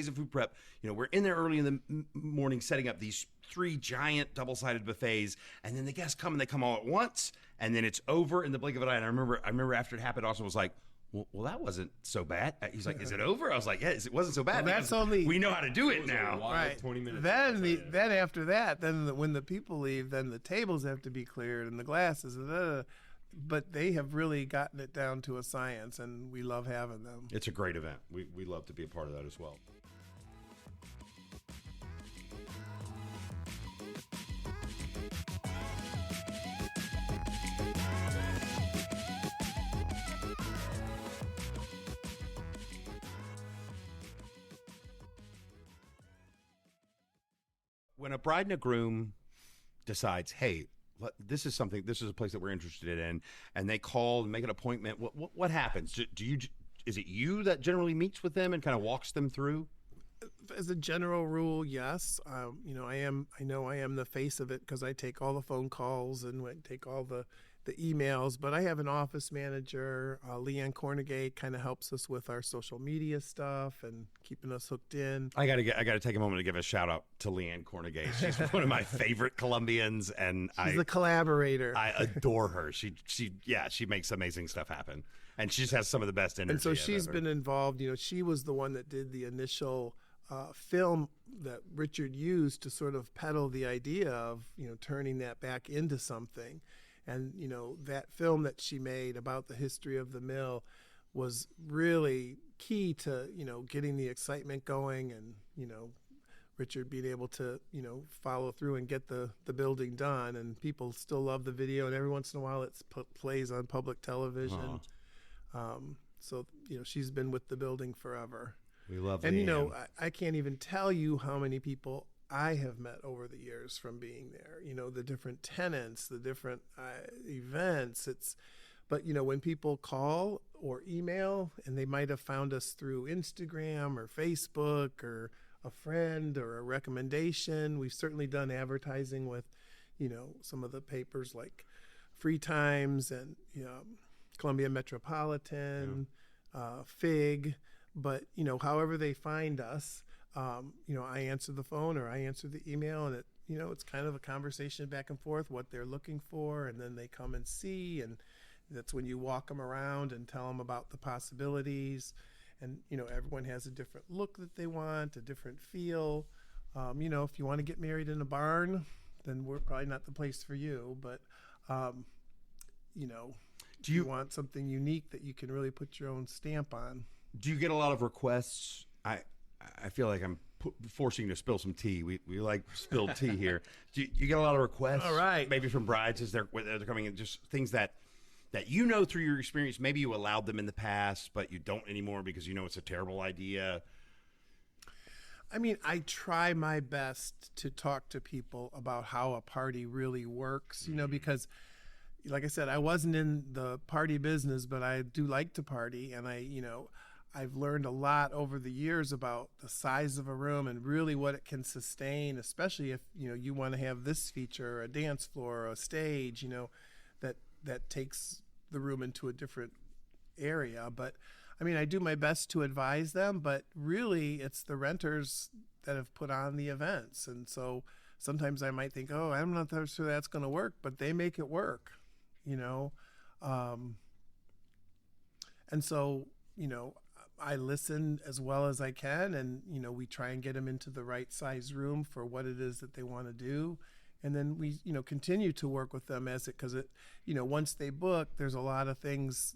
We're in there early in the morning setting up these 3 giant double-sided buffets, and then the guests come and they come all at once, and then it's over in the blink of an eye. And I remember after it happened, Austin was like, Well, that wasn't so bad. He's like, is it over? I was like, yes, it wasn't so bad. Well, that's because only- we know how to do it now. Right. 20 minutes. Then after that, when the people leave, then the tables have to be cleared and the glasses. But they have really gotten it down to a science, and we love having them. It's a great event. We love to be a part of that as well. When a bride and a groom decides, hey, this is a place that we're interested in, and they call and make an appointment, what happens? Is it you that generally meets with them and kind of walks them through? As a general rule, yes. I know I am the face of it because I take all the phone calls and take all the emails, but I have an office manager, Leanne Cornegay, kind of helps us with our social media stuff and keeping us hooked in. I gotta take a moment to give a shout out to Leanne Cornegay. She's one of my favorite Colombians, and She's a collaborator. I adore her. She makes amazing stuff happen, and she just has some of the best energy. And so I've she's ever. been involved. She was the one that did the initial film that Richard used to sort of peddle the idea of turning that back into something. And, that film that she made about the history of the mill was really key to, getting the excitement going and, Richard being able to, follow through and get the building done. And people still love the video, and every once in a while it plays on public television. So, she's been with the building forever. We love And, Leanne. I can't even tell you how many people I have met over the years from being there, the different tenants, the different events. But when people call or email, and they might have found us through Instagram or Facebook or a friend or a recommendation. We've certainly done advertising with, some of the papers like Free Times and Columbia Metropolitan, FIG. But, however they find us, I answer the phone or I answer the email, and it's kind of a conversation back and forth, what they're looking for, and then they come and see, and that's when you walk them around and tell them about the possibilities. And, everyone has a different look that they want, a different feel. If you want to get married in a barn, then we're probably not the place for you. But, do you want something unique that you can really put your own stamp on? Do you get a lot of requests? I feel like I'm forcing you to spill some tea. We like spilled tea here. Do you get a lot of requests? All right. Maybe from brides as they're coming in, just things that through your experience, maybe you allowed them in the past, but you don't anymore because it's a terrible idea. I mean, I try my best to talk to people about how a party really works, because like I said, I wasn't in the party business, but I do like to party, and I've learned a lot over the years about the size of a room and really what it can sustain, especially if, you want to have this feature, a dance floor, a stage, that takes the room into a different area. But I mean, I do my best to advise them, but really it's the renters that have put on the events. And so sometimes I might think, oh, I'm not sure that's going to work, but they make it work, And so, I listen as well as I can, and we try and get them into the right size room for what it is that they want to do, and then we continue to work with them because once they book, there's a lot of things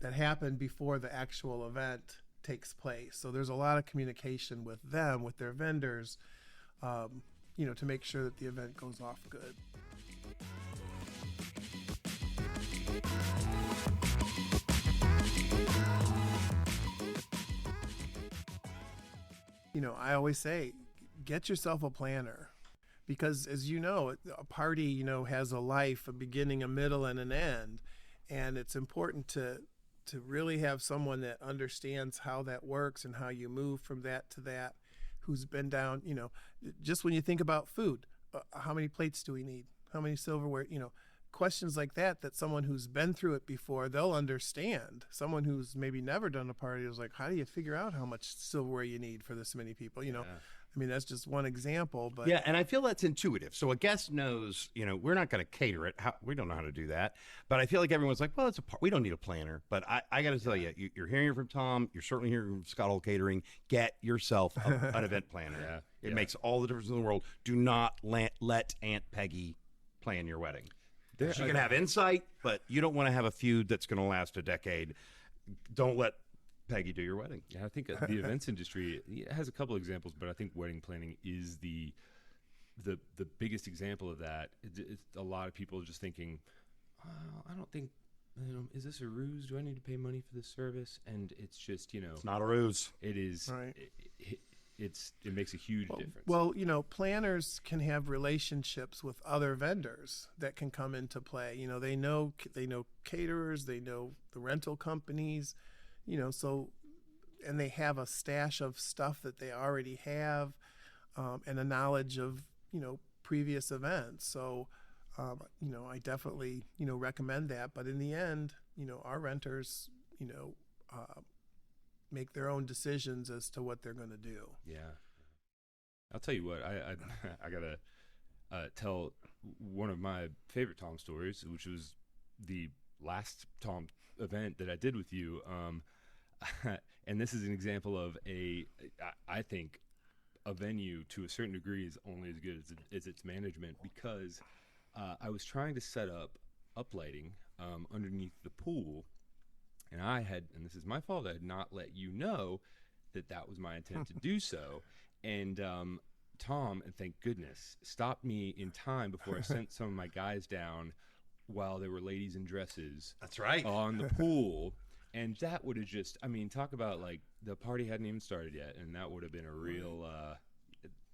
that happen before the actual event takes place. So there's a lot of communication with them, with their vendors, to make sure that the event goes off good. I always say, get yourself a planner, because as you know, a party, has a life, a beginning, a middle, and an end. And it's important to really have someone that understands how that works and how you move from that to that, who's been down, just when you think about food, how many plates do we need? How many silverware? Questions like that someone who's been through it before, they'll understand. Someone who's maybe never done a party is like, how do you figure out how much silverware you need for this many people? I mean, that's just one example, but Yeah, and I feel that's intuitive. So a guest knows, we're not going to cater it. We don't know how to do that. But I feel like everyone's like, well, it's a part. We don't need a planner. But I got to tell you, you're hearing it from Tom. You're certainly hearing it from Scott Hall Catering. Get yourself an event planner. It makes all the difference in the world. Do not let Aunt Peggy plan your wedding. She can have insight, but you don't want to have a feud that's going to last a decade. Don't let Peggy do your wedding. Yeah, I think the events industry has a couple examples, but I think wedding planning is the biggest example of that. It's a lot of people just thinking, I don't think, is this a ruse? Do I need to pay money for this service? And it's just, It's not a ruse. it is. Right. It makes a huge difference. Well, planners can have relationships with other vendors that can come into play. They know caterers, they know the rental companies, so, and they have a stash of stuff that they already have, and a knowledge of, previous events. So, I definitely, recommend that. But in the end, our renters, make their own decisions as to what they're going to do. Yeah, I'll tell you what. I gotta tell one of my favorite Tom stories, which was the last Tom event that I did with you. And this is an example of I think a venue to a certain degree is only as good as its management, because I was trying to set up uplighting underneath the pool, and and this is my fault, I had not let you know that was my intent to do so. And Tom, and thank goodness, stopped me in time before I sent some of my guys down while there were ladies in dresses. That's right. On the pool. And that would have talk about, like, the party hadn't even started yet, and that would have been a real,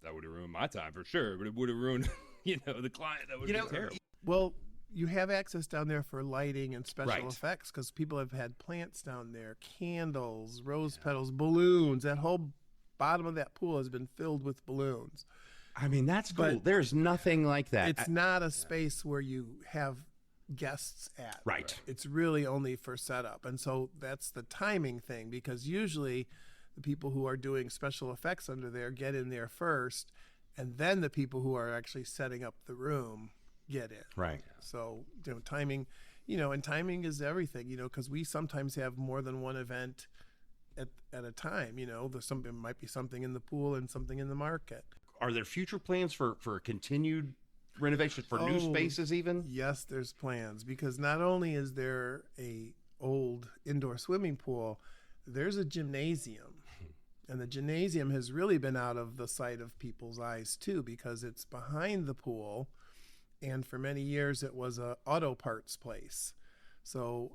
that would have ruined my time for sure, but it would have ruined, the client. That would have been terrible. Well, you have access down there for lighting and special Right. effects, because people have had plants down there, candles, rose petals, balloons. That whole bottom of that pool has been filled with balloons. I mean, that's cool. But There's nothing like that. It's not a space where you have guests at. Right. It's really only for setup. And so that's the timing thing, because usually the people who are doing special effects under there get in there first, and then the people who are actually setting up the room get in. Right. So, timing, and timing is everything, because we sometimes have more than one event at a time. There might be something in the pool and something in the market. Are there future plans for continued renovation for new spaces even? Yes, there's plans, because not only is there a old indoor swimming pool, there's a gymnasium. And the gymnasium has really been out of the sight of people's eyes too, because it's behind the pool, and for many years it was a auto parts place. So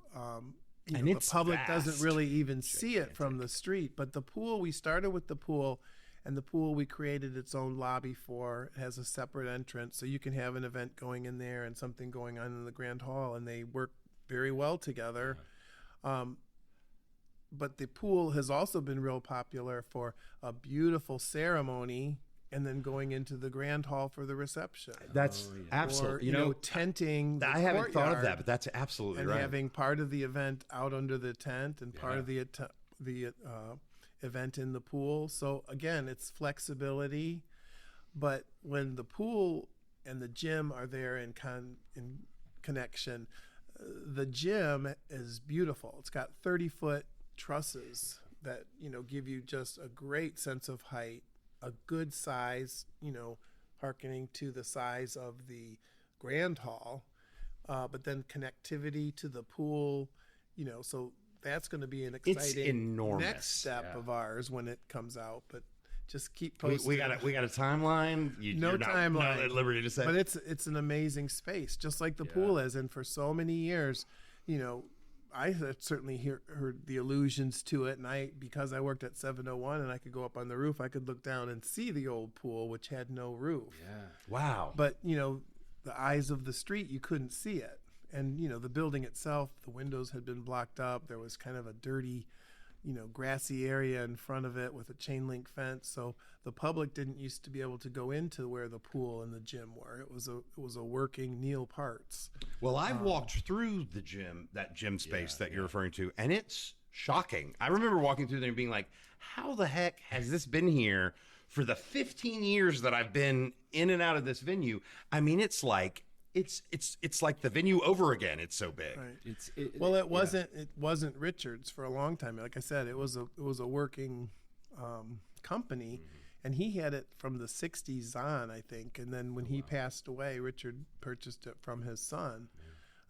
And the it's public vast. doesn't really even see it from the street. But the pool, we started with the pool, and the pool we created its own lobby for. It has a separate entrance, so you can have an event going in there and something going on in the Grand Hall, and they work very well together. But the pool has also been real popular for a beautiful ceremony, and then going into the Grand Hall for the reception. That's absolutely. Or, tenting. The I haven't thought of courtyard, that, but that's absolutely and right. having part of the event out under the tent and part of the event in the pool. So again, it's flexibility, but when the pool and the gym are there in connection, the gym is beautiful. It's got 30-foot trusses that give you just a great sense of height, a good size, hearkening to the size of the Grand Hall, but then connectivity to the pool, so that's going to be an exciting enormous. next step of ours when it comes out. But just keep posting. We got a timeline. You're timeline. not at liberty to say. But it's an amazing space, just like the pool is. And for so many years, I have certainly heard the allusions to it. And because I worked at 701 and I could go up on the roof, I could look down and see the old pool, which had no roof. Yeah. Wow. But, the eyes of the street, you couldn't see it. And, the building itself, the windows had been blocked up. There was kind of a dirty, grassy area in front of it with a chain link fence. So the public didn't used to be able to go into where the pool and the gym were. It was a working Neil Parts. Well, I've walked through that gym space that you're referring to, and it's shocking. I remember walking through there and being like, how the heck has this been here for the 15 years that I've been in and out of this venue, I mean, it's like the venue over again. It's so big. Right. It wasn't Richard's for a long time. Like I said, it was a working company, and he had it from the 60s on, I think. And then when he passed away, Richard purchased it from his son.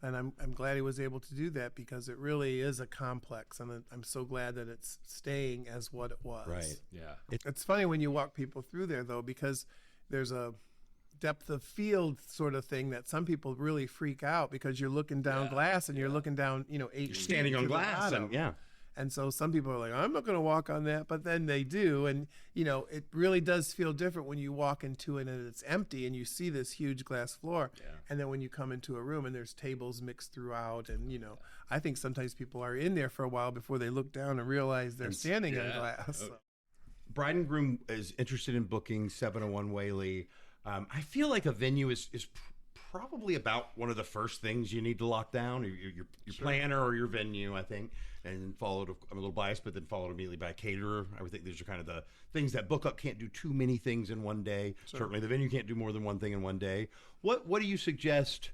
And I'm glad he was able to do that, because it really is a complex, and I'm so glad that it's staying as what it was. Right. Yeah. It's funny when you walk people through there, though, because there's a depth of field sort of thing that some people really freak out, because you're looking down glass and you're looking down, 8 You're standing on glass, and so some people are like, I'm not going to walk on that, but then they do. And, it really does feel different when you walk into it and it's empty and you see this huge glass floor. Yeah. And then when you come into a room and there's tables mixed throughout, and, I think sometimes people are in there for a while before they look down and realize they're standing on glass. Oh. So. Bride and groom is interested in booking 701 Whaley. I feel like a venue is probably about one of the first things you need to lock down, your planner or your venue, I think, and followed, I'm a little biased, but then followed immediately by a caterer. I would think these are kind of the things that book up can't do too many things in one day. Sure. Certainly the venue can't do more than one thing in one day. What do you suggest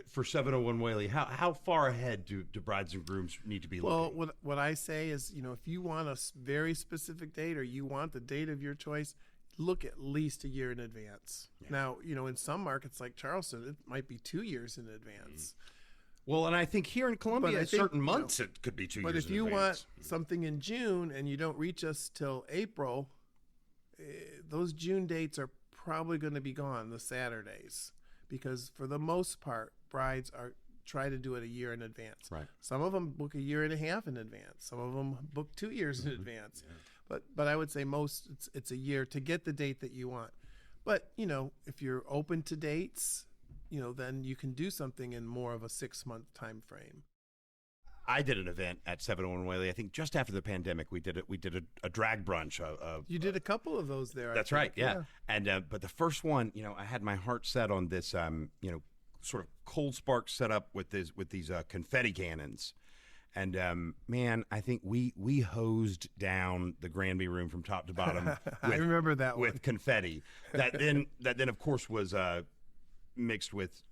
for 701 Whaley? How far ahead do brides and grooms need to be looking? Well, what I say is, if you want a very specific date, or you want the date of your choice, look at least a year in advance. Yeah. Now, in some markets like Charleston, it might be 2 years in advance. Well, and I think here in Columbia, certain months it could be 2 years in advance. But if you want something in June and you don't reach us till April, those June dates are probably going to be gone, the Saturdays, because for the most part, brides try to do it a year in advance. Right. Some of them book a year and a half in advance. Some of them book 2 years in advance. Yeah. But I would say most it's a year to get the date that you want. But, if you're open to dates, then you can do something in more of a 6-month time frame. I did an event at 701 Whaley. I think just after the pandemic, we did a drag brunch. You did a couple of those there. That's right, yeah. And but the first one, I had my heart set on this, sort of cold spark setup with these confetti cannons. And man, I think we hosed down the Granby room from top to bottom. I remember that with confetti. That then of course was mixed with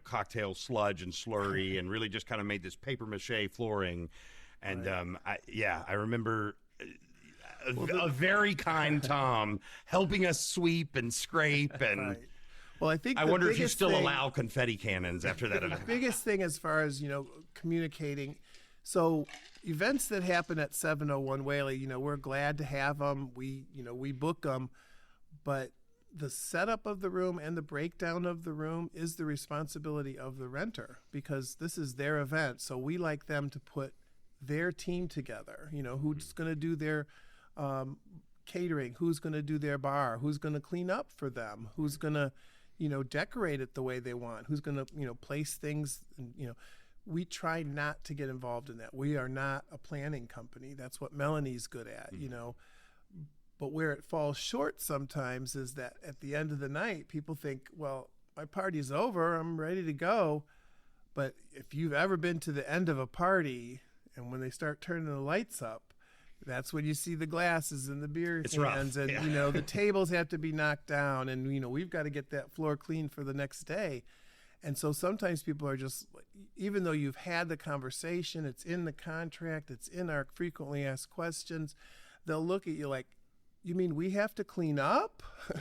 cocktail sludge and slurry, and really just kind of made this paper mache flooring. And right. I remember a very kind Tom helping us sweep and scrape and. Right. Well, I wonder if you still allow confetti cannons after that event. The biggest thing as far as communicating. So events that happen at 701 Whaley, we're glad to have them. We book them, but the setup of the room and the breakdown of the room is the responsibility of the renter, because this is their event. So we like them to put their team together. Who's going to do their catering, who's going to do their bar, who's going to clean up for them, who's going to decorate it the way they want, who's going to place things. We try not to get involved in that. We are not a planning company. That's what Melanie's good at, But where it falls short sometimes is that at the end of the night, people think, well, my party's over, I'm ready to go. But if you've ever been to the end of a party, and when they start turning the lights up, that's when you see the glasses and the beer cans, and the tables have to be knocked down, and we've got to get that floor clean for the next day. And so sometimes people are just, even though you've had the conversation, it's in the contract, it's in our frequently asked questions, they'll look at you like, you mean we have to clean up? Yeah.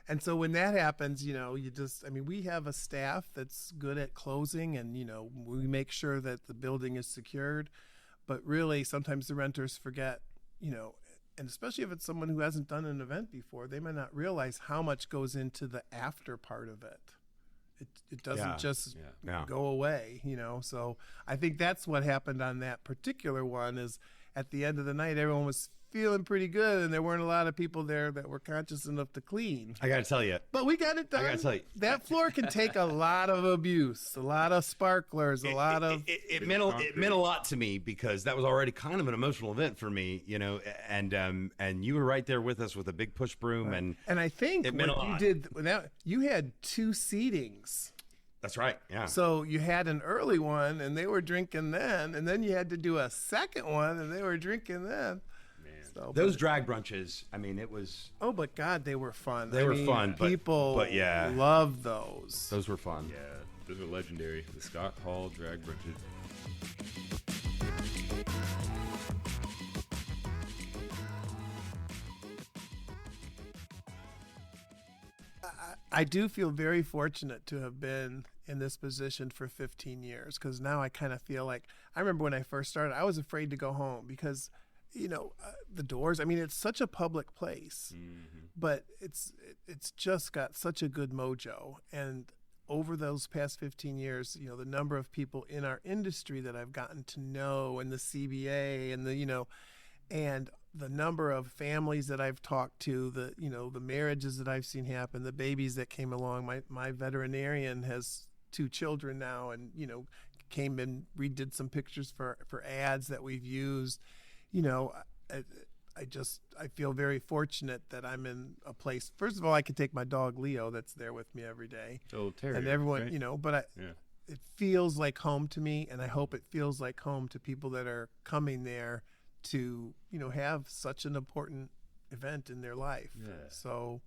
And so when that happens, we have a staff that's good at closing, and, we make sure that the building is secured. But really, sometimes the renters forget, and especially if it's someone who hasn't done an event before, they might not realize how much goes into the after part of it. It doesn't just go away, So I think that's what happened on that particular one, is at the end of the night, everyone was feeling pretty good, and there weren't a lot of people there that were conscious enough to clean. I got to tell you. But we got it done. I got to tell you. That floor can take a lot of abuse, a lot of sparklers, It meant a lot to me, because that was already kind of an emotional event for me, and you were right there with us with a big push broom, right. and I think it meant a lot. You had 2 seatings. That's right, yeah. So you had an early one, and they were drinking then, and then you had to do a second one, and they were drinking then. though. Those but- drag brunches, I mean, it was Oh, but God, they were fun. They were fun, but- people but yeah. love those. those were fun. Yeah, those are legendary. The Scott Hall drag brunches. I do feel very fortunate to have been in this position for 15 years because now I kind of feel like I remember when I first started, I was afraid to go home because, the doors. I mean, it's such a public place, but it's just got such a good mojo. And over those past 15 years, the number of people in our industry that I've gotten to know, and the CBA, and and the number of families that I've talked to, the marriages that I've seen happen, the babies that came along. My veterinarian has 2 children now, and came and redid some pictures for ads that we've used. I feel very fortunate that I'm in a place. First of all, I can take my dog Leo that's there with me every day, Oh, terrier. and everyone, right? but Yeah. it feels like home to me, and I hope it feels like home to people that are coming there to have such an important event in their life. Yeah. So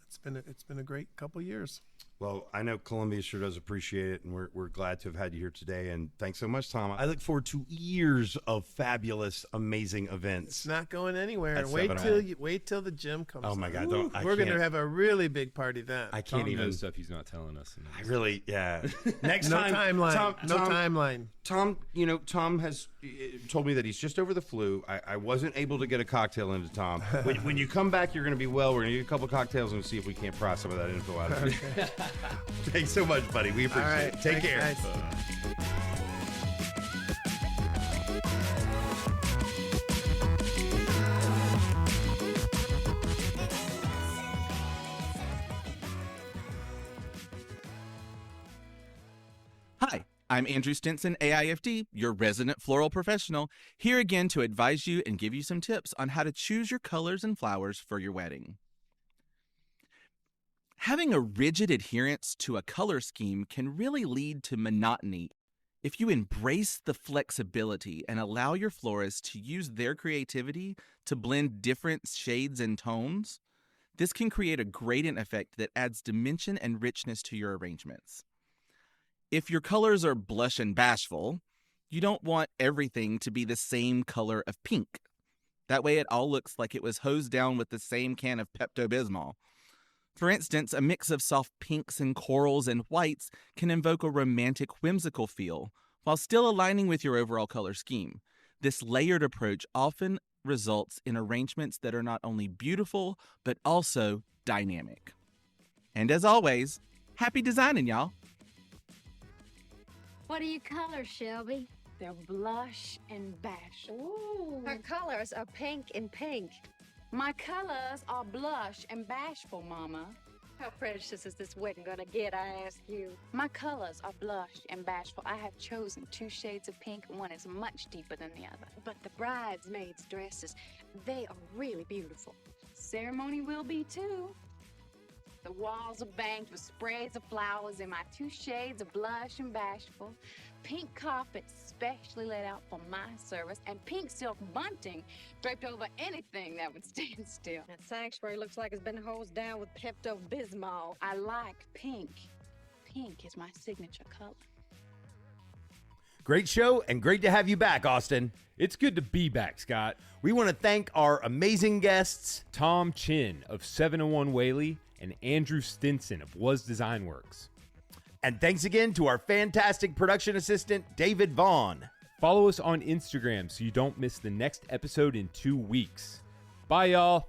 it's been a great couple years. Well, I know Columbia sure does appreciate it, and we're glad to have had you here today. And thanks so much, Tom. I look forward to years of fabulous, amazing It's events. not going anywhere. That's Wait 7-Eleven. till the gym comes. Oh my on. God, We're going to can't- have a really big party then. I Tom can't even. knows stuff he's not telling us. I really, yeah. Next no time, timeline. No Tom, timeline. Tom, Tom has told me that he's just over the flu. I wasn't able to get a cocktail into Tom. When you come back, you're going to be well. We're going to get a couple cocktails and see if we can't pry some of that info out of you. Thanks so much, buddy. We All appreciate right. it. Take Thanks, care. guys. Hi, I'm Andrew Stinson, AIFD, your resident floral professional, here again to advise you and give you some tips on how to choose your colors and flowers for your wedding. Having a rigid adherence to a color scheme can really lead to monotony. If you embrace the flexibility and allow your florists to use their creativity to blend different shades and tones, this can create a gradient effect that adds dimension and richness to your arrangements. If your colors are blush and bashful, you don't want everything to be the same color of pink. That way it all looks like it was hosed down with the same can of Pepto-Bismol. For instance, a mix of soft pinks and corals and whites can invoke a romantic, whimsical feel, while still aligning with your overall color scheme. This layered approach often results in arrangements that are not only beautiful, but also dynamic. And as always, happy designing, y'all! What are your colors, Shelby? They're blush and bashful. Her colors are pink and pink. My colors are blush and bashful, Mama. How precious is this wedding gonna get, I ask you? My colors are blush and bashful. I have chosen 2 shades of pink. One is much deeper than the other. But the bridesmaids' dresses, they are really beautiful. Ceremony will be too. The walls are banked with sprays of flowers in my 2 shades of blush and bashful. Pink carpet specially laid out for my service, and pink silk bunting draped over anything that would stand still. That sanctuary looks like it's been hosed down with Pepto-Bismol. I like pink. Pink is my signature color. Great show and great to have you back, Austin. It's good to be back, Scott. We want to thank our amazing guests. Tom Chin of 701 Whaley and Andrew Stinson of Was Design Works. And thanks again to our fantastic production assistant, David Vaughn. Follow us on Instagram so you don't miss the next episode in 2 weeks. Bye, y'all.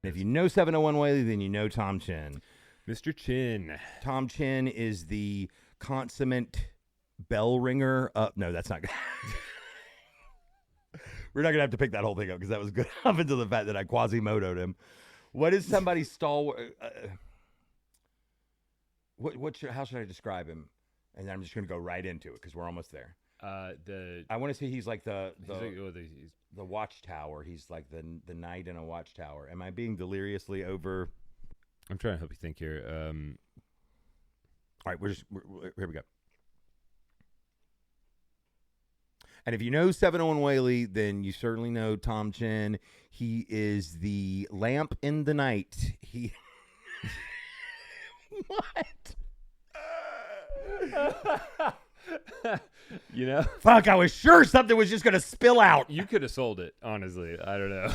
If you know 701 Whaley, then you know Tom Chin. Mr. Chin. Tom Chin is the consummate bell ringer. No, that's not good. We're not gonna have to pick that whole thing up because that was good up until the fact that I Quasimodo'd him. What is somebody's stalwart? How should I describe him? And then I'm just gonna go right into it because we're almost there. I want to say he's like the watchtower. He's like the knight in a watchtower. Am I being deliriously over? I'm trying to help you think here. All right, here we go. And if you know 701 Whaley, then you certainly know Tom Chin. He is the lamp in the night. He what? You know, fuck! I was sure something was just gonna spill out. you could have sold it. Honestly, I don't know.